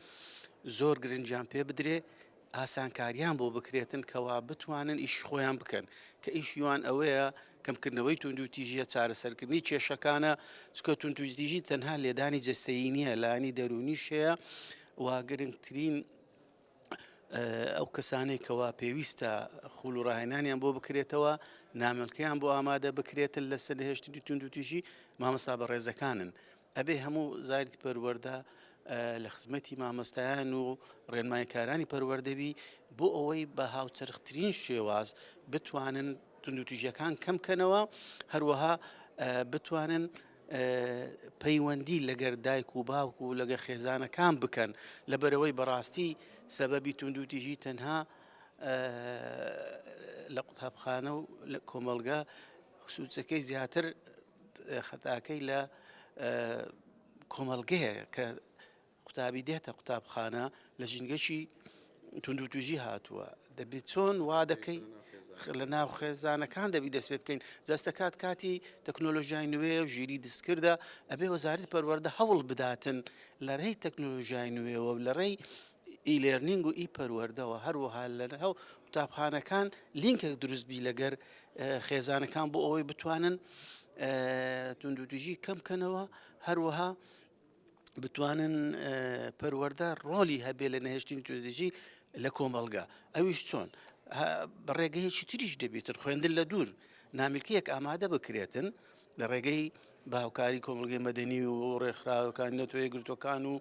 زۆر گرنگیان پێ بدرێ ئاسانکاریان بۆ بکرێتن کەوا بتوانن ئیش خۆیان بکەن کە ئیشیوان ئەوەیە کەمکردنەوەی تونند و تیژیە چارەسەرکردنی کێشەکانە چکە تونند و تیژی تەنها لێدانی جەستەیی نییە لانی دەرونیش هەیە وا گرنگترین ئەو کەسانەی کەوا پێویستە خوڵ و ڕاهێنانیان بۆ بکرێتەوە نامەلکەیان بۆ ئامادە بکرێتن لە سەرهێشتنی تونند و تیژی مامۆستا بەڕێزەکانن ئەبێ هەموو وەزارەتی پەروەردە لە خزمەتی مامۆستایان و ڕێنماییکارانی پەروەردەبی بۆ ئەوەی بە هاوچەرخترین شێواز بتوانن تونند و تیژیەکان کەمکەنەوە هەروەها بتوانن پەیوەندی لەگەر دایک و باوک و لەگە خێزانەکان بکەن لەبەرەوەی بەڕاستی سەبەبی تونند و تیژی تەنها لە قوتابخانە و لە کۆمەلگا سوودچەکەی زیاتر خەتاکەی لە کۆمەلگەیە کە قوتابی دێتە قوتابخانە لە ژینگەشی تونند و تیژی هاتووە دەبێت چۆن وا دەکەی لە ناو خێزانەکان دەبی دەست پێ بکەین جاستەکات کاتی تەکنۆلۆژیای نوێ و ژیری دەستکردە ئەبێ وەزارەتی پەروەردە هەوڵ بداتن لە ڕێی تەکنۆلۆژیای نوێەوە لە ڕێی ئیلێرنینگ و پەروەردەوە هەروەها لە ناو قوتابخانەکان لینکێک دروستبی لەگەر خێزانەکان بۆ ئەوەی بتوانن تونند و تیژی کەمکەنەوە هەروەها بتوانن پەروەردە ڕۆلی هەبێ لە نەهێشتنی تونند و تیژی لە کۆمەلگا ئەویش چۆن بەڕێگەیەکی تریش دەبێتن خوێندن لە دوور ناملکیەک ئامادە بکرێتن لە ڕێگەی باوکاری کۆمەلگەی مەدەنی و ڕێکخراوەکان نەتۆیە گرتوەکان و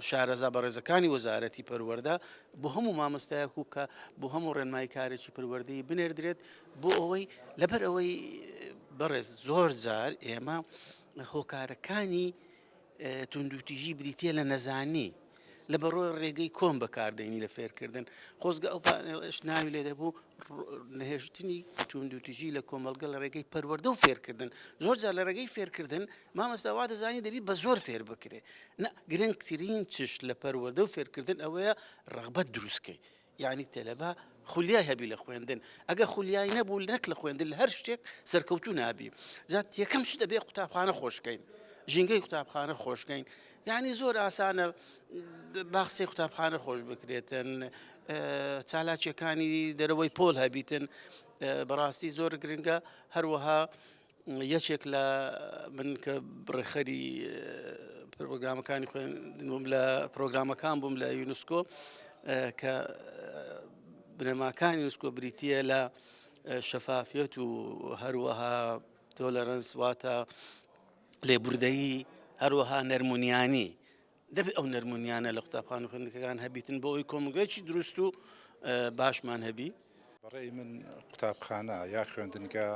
شارەزا بەڕێزەکانی وەزارەتی پەروەردە بۆ هەموو مامۆستایەک و کە بۆ هەموو ڕێنماییکارێکی پەروەردەیی بنێردرێت بۆ ئەوەی لەبەر ئەوەی بەڕێز زۆر جار ئێمە هۆکارەکانی تونند و تیژی بریتیە لە نەزانی لە بەڕۆی ڕێگەی کۆم بەکاردێنی لە فێرکردن خۆزگە ئەو ناوی لێ دەبوو نەهێشتنی توندوتیژی لە کۆمەلگە لە ڕێگەی پەروەردە و فێرکردن زۆر جار لە ڕێگەی فێرکردن مامۆستاوا دەزانی دەبی بە زۆر فێر بکرێ گرنگترین چش لە پەروەردە و فێرکردن ئەوەیە ڕەغبەت دروستکەی یعنی تەلەبە خولیای هەبی لە خوێندن ئەگە خولیای نەبوو نەک لە خوێندن لە هەر شتێک سەرکەوتو نابی جات یەکەم شت دەبێ قوتابخانە خۆشکەین ژینگەی قوتابخانە خۆشکەین یعنی زۆر ئاسانە باخچەی قوتابخانە خۆش بکرێتن چالاکیەکانی دەرەوەی پۆل هەبیتن بەڕاستی زۆر گرنگە هەروەها یەکێک لە من کە بڕێخەری پرۆگرامەکانی خوێندن بووم لە پرۆگرامەکان بووم لە یونسکۆ کە بنەماکانی یونسکۆ بریتیە لە شەفافیەت و هەروەها تۆلەرەنس واتە لێبوردەیی هەروەها نەرمونیانی دەبێت ئەو نەرمونیانە لە قوتابخانە خوێندنەکان هەبیتن بۆ ئەوی کۆمەلگەیەکی دروست و باشمان هەبی بەڕێی من قوتابخانە یا خوێندنگە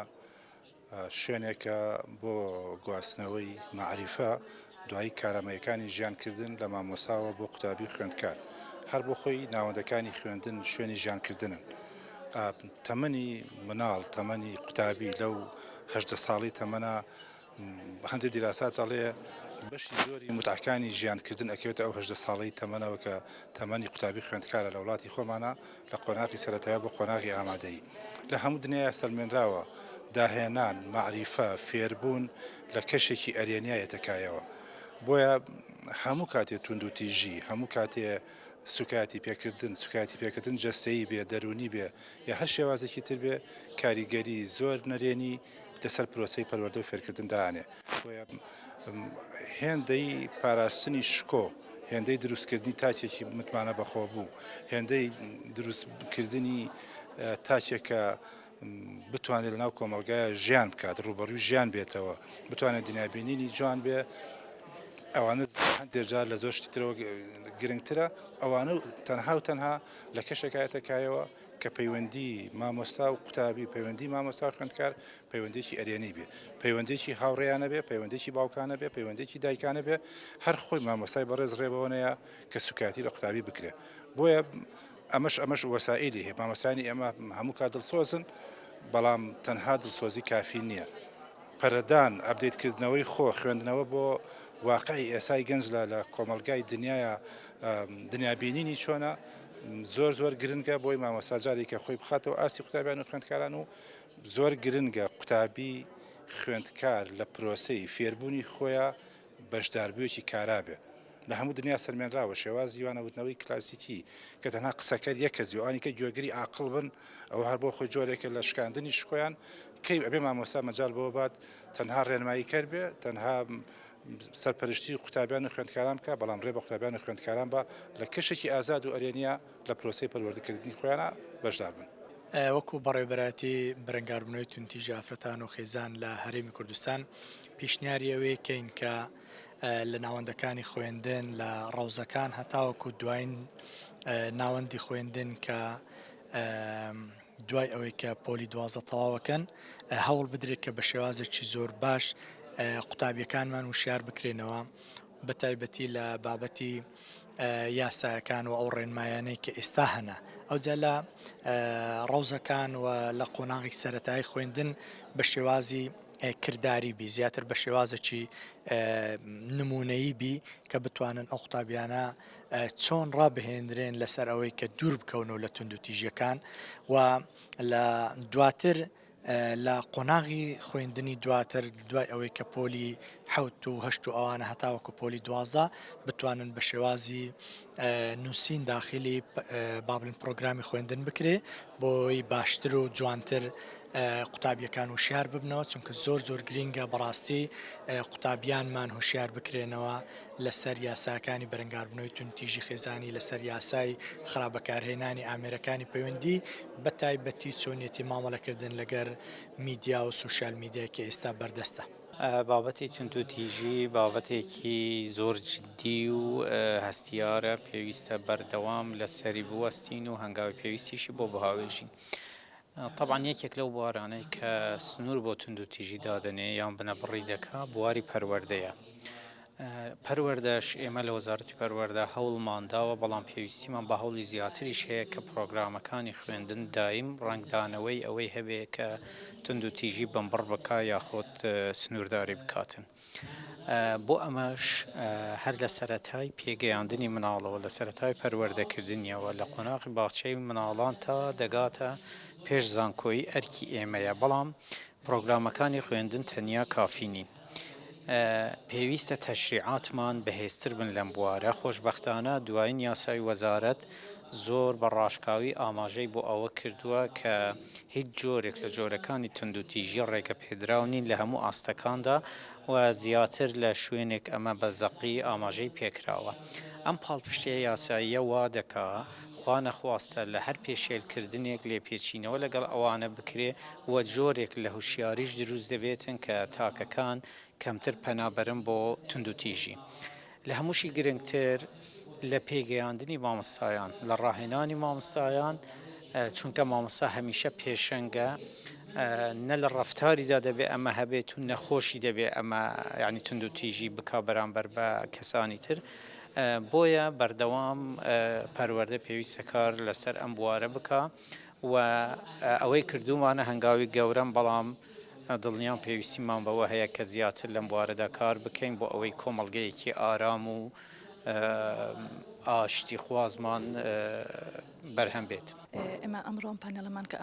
شوێنێکە بۆ گواستنەوەی معریفە دوایی کارامەیەکانی ژیانکردن لە مامۆساوە بۆ قوتابی خوێندکار هەر بۆ خۆی ناوەندەکانی خوێندن شوێنی ژیانکردنن تەمەنی مناڵ تەمەنی قوتابی لەو 18 ساڵی تەمەنە هەندێک دیراسات دەڵێ بەشی زۆری متعەکانی ژیانکردن ئەکەوێتە ئەو 18 ساڵی تەمەنەوە کە تەمەنی قوتابی خوێندکارە لە وڵاتی خۆمانە لە قۆناغی سەرەتایە بۆ قۆناغی ئامادەیی لە هەموو دنیای سەلمێنراوە داهێنان معریفە فێربوون لە کەشێکی ئەرێنیایەتەکایەوە بۆیە هەموو کاتێ توندوتیژی هەموو کاتێ سوکاتی پێکردن جەستەیی بێ دەرونی بێ یا هەر شێوازێکی تر بێ کاریگەری زۆر نەرێنی لەسەر پرۆسەی پەروەردە و فێرکردن دانێ هێندەی پاراستنی شکۆ هێندەی دروستکردنی تاچێکی متمانە بەخۆ بوو هێندەی دروستکردنی تاچێکە بتوانێت لەناو کۆمەلگایە ژیان بکات ڕوبەڕووی ژیان بێتەوە بتوانێت دنیابینینی جوان بێ ئەوانە هەندێک جار لە زۆر شتی ترەوە گرنگترە ئەوانە تەنها و تەنها لە کەشێکایەتەکایەوە کە پەیوەندی مامۆستا و قوتابی پەیوەندی مامۆستا و خوێندکار پەیوەندێکی ئەرێنەی بێ پەیوەندێکی هاوڕێیانە بێ پەیوەندێکی باوکانە بێ پەیوەندێکی دایکانە بێ هەر خۆی مامۆستای بەڕێز ڕێبەوەنەیە کە سوکاتی لە قوتابی بکرێ بۆیە ئەمەش وەسائلی هەیە مامۆستانی ئێمە هەموو کات دڵسۆزن بەڵام تەنها دڵسۆزی کافی نییە پەرەدان ئەبدەیتکردنەوەی خۆ خوێندنەوە بۆ واقعی ئێسای گەنج لە کۆمەلگای دنیاە دنیابینینی چۆنە زۆر گرنگە بۆی مامۆستا جارێکە خۆی بخاتەوە ئاسی قوتابیان و خوێندکاران و زۆر گرنگە قوتابی خوێندکار لە پرۆسەی فێربوونی خۆیان بەشداربوویەکی کارابێ لە هەموو دنیا سەرمێنراوە شێواز زیوانەوتنەوەی کلاسیکی کە تەنها قسەکەر یەک کەس ئەوانی کە گوێگری عاقڵ بن ئەو هەر بۆ خۆی جۆرێکە لە شکاندنی شکۆیان کەی ئەبێ مامۆستا مەجال بۆ بات تەنها ڕێنمایی کەر بێ تەنها سەرپەرشتی قوتابیان و خوێندکاران بکە بەڵام ڕێ بە قوتابیان و خوێندکاران بە لە کەشێکی ئازاد و ئەرێنیە لە پرۆسەی پەروەردەکردنی خۆیانە بەشدار بن وەکو بەڕێوەبەراتی بەرەنگاربوونەوەی توندوتیژی ئافرەتان و خێزان لە هەرێمی کوردستان پیشنیاری ئەوەیەکەین کە لە ناوەندەکانی خوێندن لە ڕەوزەکان هەتاوەکو دوایین ناوەندی خوێندن کە دوای ئەوەی کە پۆلی 12 تەواوەکەن هەوڵ بدرێت کە بە شێوازێکی زۆر باش قوتابیەکانمان وشیار بکرێنەوە بە تایبەتی لە بابەتی یاسایەکان و ئەو ڕێنمایانەی کە ئێستا هەنا ئەوجا لە ڕەوزەکان و لە قۆناغی سەرەتایی خوێندن بە شێوازی کردداری بی زیاتر بە شێوازێکی نمونەیی بی کە بتوانن ئەو قوتابیانە چۆن ڕابهێنرێن لەسەر ئەوەی کە دوور بکەونەوە لە توندوتیژیەکان و لە دواتر لە قۆناغی خوێندنی دواتر دوای ئەوەی کە پۆلی 7 و 8 و ئەوانە هەتاوەکو پۆلی 12 بتوانن بە شێوازی نووسین داخلی بابلن پرۆگرامی خوێندن بکرێ بۆی باشتر و جوانتر قوتابیەکان وشیار ببنەوە چونکە زۆر گرینگە بەڕاستی قوتابیانمان هوشیار بکرێنەوە لەسەر یاساکانی بەرەنگاربوونەوەی توندوتیژی خێزانی لەسەر یاسای خراپبەکارهێنانی ئامێرەکانی پەیوەندی بە تایبەتی چۆنیەتی مامەڵەکردن لەگەر میدیا و سوشال میدیاکە ئێستا بەردەستە بابەتی توندوتیژی بابەتێکی زۆر جددی و هەستیارە پێویستە بەردەوام لەسەری بوەستین و هەنگاوی پێویستیشی بۆ بەهاوێژین طبعا یەکێک لەو بوارانەی کە سنوور بۆ توندوتیژی دادنێ یان بنەبڕی دەکا بواری پەروەردەیە پەروەردەش ئێمە لە وەزارەتی پەروەردە هەوڵمانداوە بەڵام پێویستیمان بە هەوڵی زیاتریش هەیە کە پرۆگرامەکانی خوێندن دایم ڕنگدانەوەی ئەوەی هەبێ کە تند و تیژی بمبڕ بکە یاخۆت سنوورداری بکاتن. بۆ ئەمەش هەر لە سەرەتای پێگەیاندنی مناڵەوە لە سەرەتای پەروەردەکردنیەوە لە قۆناغی باخچەی مناڵان تا دەگاتە پێش زانکۆیی ئەرکی ئێمەیە بەڵام پرۆگرامەکانی خوێندن تەنیا کافی نین. پێویستە تەشریعاتمان بەهێزتر بن لەم بوارە خۆشبەختانە دوایین یاسای وەزارەت زۆر بە ڕاشکاوی ئاماژەی بۆ ئەوە کردووە کە هیچ جۆرێک لە جۆرەکانی تند و تیژی ڕێگە پێدراو نین لە هەموو ئاستەکاندا و زیاتر لە شوێنێک ئەمە بە زەقی ئاماژەی پێکراوە. ئەم پاڵپشتەیە یاساییە وا دەکا خوا نەخواستە لە هەر پێشێلکردنێک لێپێچینەوە لەگەڵ ئەوانە بکرێ وە جۆرێک لە هوشیاریش دروست دەبێتن کە تاکەکان کەمتر پەنابەرن بۆ تند و تیژی. لە هەمووشی گرنگتر لە پێگەیاندنی مامۆستایان لە ڕاهێنانی مامۆستایان چونکە مامۆستا هەمیشە پێشەنگە نە لە ڕەفتاریدا دەبێ ئەمە هەبێت و نەخۆشی دەبێ ئەمە یعنی تند و تیژی بکا بەرامبەر بە کەسانی تر بۆیە بەردەوام پەروەردە پێویستە کار لەسەر ئەم بوارە بکە و ئەوەی کردومانە هەنگاوی گەورەم بەڵام دڵنیان پێویستیمان بەوە هەیە کە زیاتر لەم بوارەدا کار بکەین بۆ ئەوەی کۆمەڵگەیەکی ئارام و ئاشتی خوازمان بەرهەم بێت. ئێمە ئەمڕۆم پانێڵەمان کە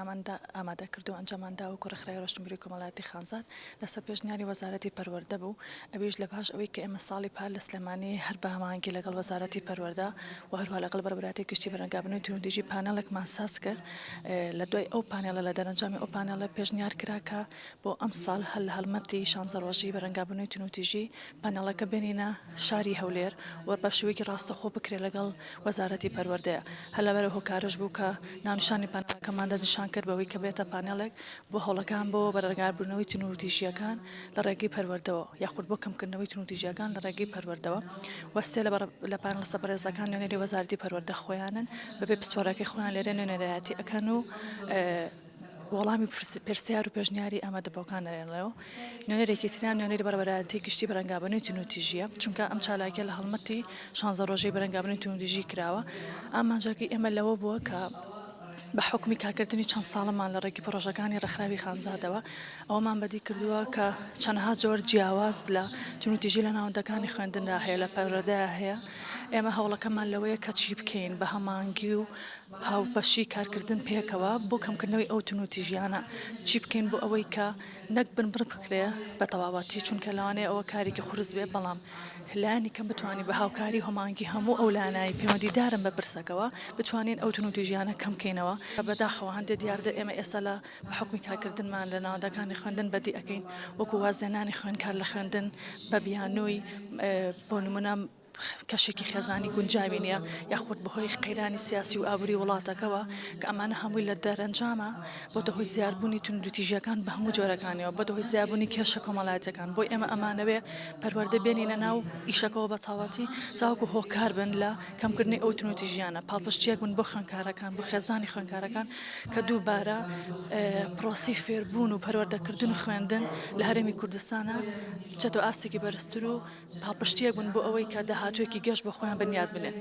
ئامادە کردو ئەنجاماندا و کوڕەخرای ڕۆشنبیری کۆمەڵاتی خانزاد لەسەر پێشنیاری وەزارەتی پەروەردە بوو ئەویش لە پاش ئەوەی کە ئێمە ساڵی پار لە سلێمانی هەر بە هەماهەنگی لەگەڵ وەزارەتی پەروەردە و هەروە لەگەڵ بەربراتی گشتی بەرەنگابنەوەی تند و تیژی پانێڵێکمان ساز کرد. لە دوای ئەو پانێڵە لە دەرەنجامی ئەو پانێڵە پێشنیار کرا کە بۆ ئەم ساڵ هەل لە هەڵمەتی 16 ڕۆژی بەرەنگابنەوەی تند و تیژی پانێڵەکە بێنینە شاری هەولێر و بە شێوەیەکی ڕاستەخۆ بکرێت لەگەڵ وەزارەتی پەروەردەیە. هەر لەبەرەوە هۆکارش بوو کە ناونیشانی پانێڵەکەماندا نیشان کرد بەوەی کە بێتە پانێڵێک بۆ هەوڵەکان بۆ بەرەنگاربوونەوەی تند و تیژیەکان لە ڕێگەی پەروەردەوە یاخود بۆ کەمکردنەوەی تند و تیژیەکان لە ڕێگەی پەروەردەوە وەستێ لە پانێڵ سەرپەرێزەکان نوێنەری وەزارەتی پەروەردە خۆیانن بەبێ پسپۆرەکەی خۆیان لێرە نوێنەرایەتی ئەکەن و وەڵامی پرسیار و پێشنیاری ئامادەبووەکان دەرێنەوە. نوێنەرێکی تریان نوێنەری بەربەرایەتی گشتی بەرەنگابنەوەی تند و تیژیە چونکە ئەم چالاکیە لە هەڵمەتی 16 ڕۆژەی بەرەنگابنەوەی تند و تیژی کراوە. ئامانجاکەی ئێمە لەوە بووە کە بە حکمی کارکردنی چەند ساڵمان لە ڕێگی پرۆژەکانی ڕێکخراوی خانزادەوە ئەومان بەدی کردووە کە چەندها جۆر جیاواز لە تند و تیژی لە ناوەندەکانی خوێندندا هەیە لە پەروەردەیە هەیە. ئێمە هەوڵەکەمان لەوەیە کە چی بکەین بە هەمانگی و هاوبەشی کارکردن پێکەوە بۆ کەمکردنەوەی ئەو تند و تیژیانە چی بکەین بۆ ئەوەی کە نەک بنبڕ بکرێ بە تەواوەتی چونکە لەوانەیە ئەوە کارێکی خورس بێ بەڵام لایانی کەم بتوانین بە هاوکاری هەمانگی هەموو ئەو لانایی پەیوەندیدارن بە برسەکەەوە بتوانین ئەو تند و تیژیانە کەمکەینەوە. بەداخەوە هەندێک دیاردە ئێمە ئێستا لە حکمی کارکردنمان لە ناوەندەکانی خوێندن بەدی ئەەکەین وەکو وازێنانی خوێندکار لە خوێندن بە بیانۆی بۆ نمونە کەشێکی خێزانی گونجاوی نیە یاخود بەهۆی قەیرانی سیاسی و ئابووری وڵاتەکەەوە کە ئەمانە هەمووی لە دەرەنجامە بۆ دەهۆی زیاربوونی تند و تیژیەکان بە هەموو جۆرەکانیەوە بە دەهۆی زیابوونی کێشە کۆمەڵایەتەکان بۆی ئێمە ئەمانەوێ پەروەردە بێنینە ناو ئیشەکەەوە بە چاوەتی چاوەکو هۆکار بن لە کەمکردنی ئەو تند و تیژیانە پاڵپشتیەک بن بۆ خوێندکارەکان بۆ خێزانی خوێندکارەکان کە دووبارە پرۆسی فێربوون و پەروەردەکردن و خوێندن لە هەرێمی کوردستانە بچێتەوە ئاستێکی بەرزتر و پاڵپشتیەک بن بۆ ئەوەی کە داهاتوێکی گەشت بە خۆیان بنیاد بنێن.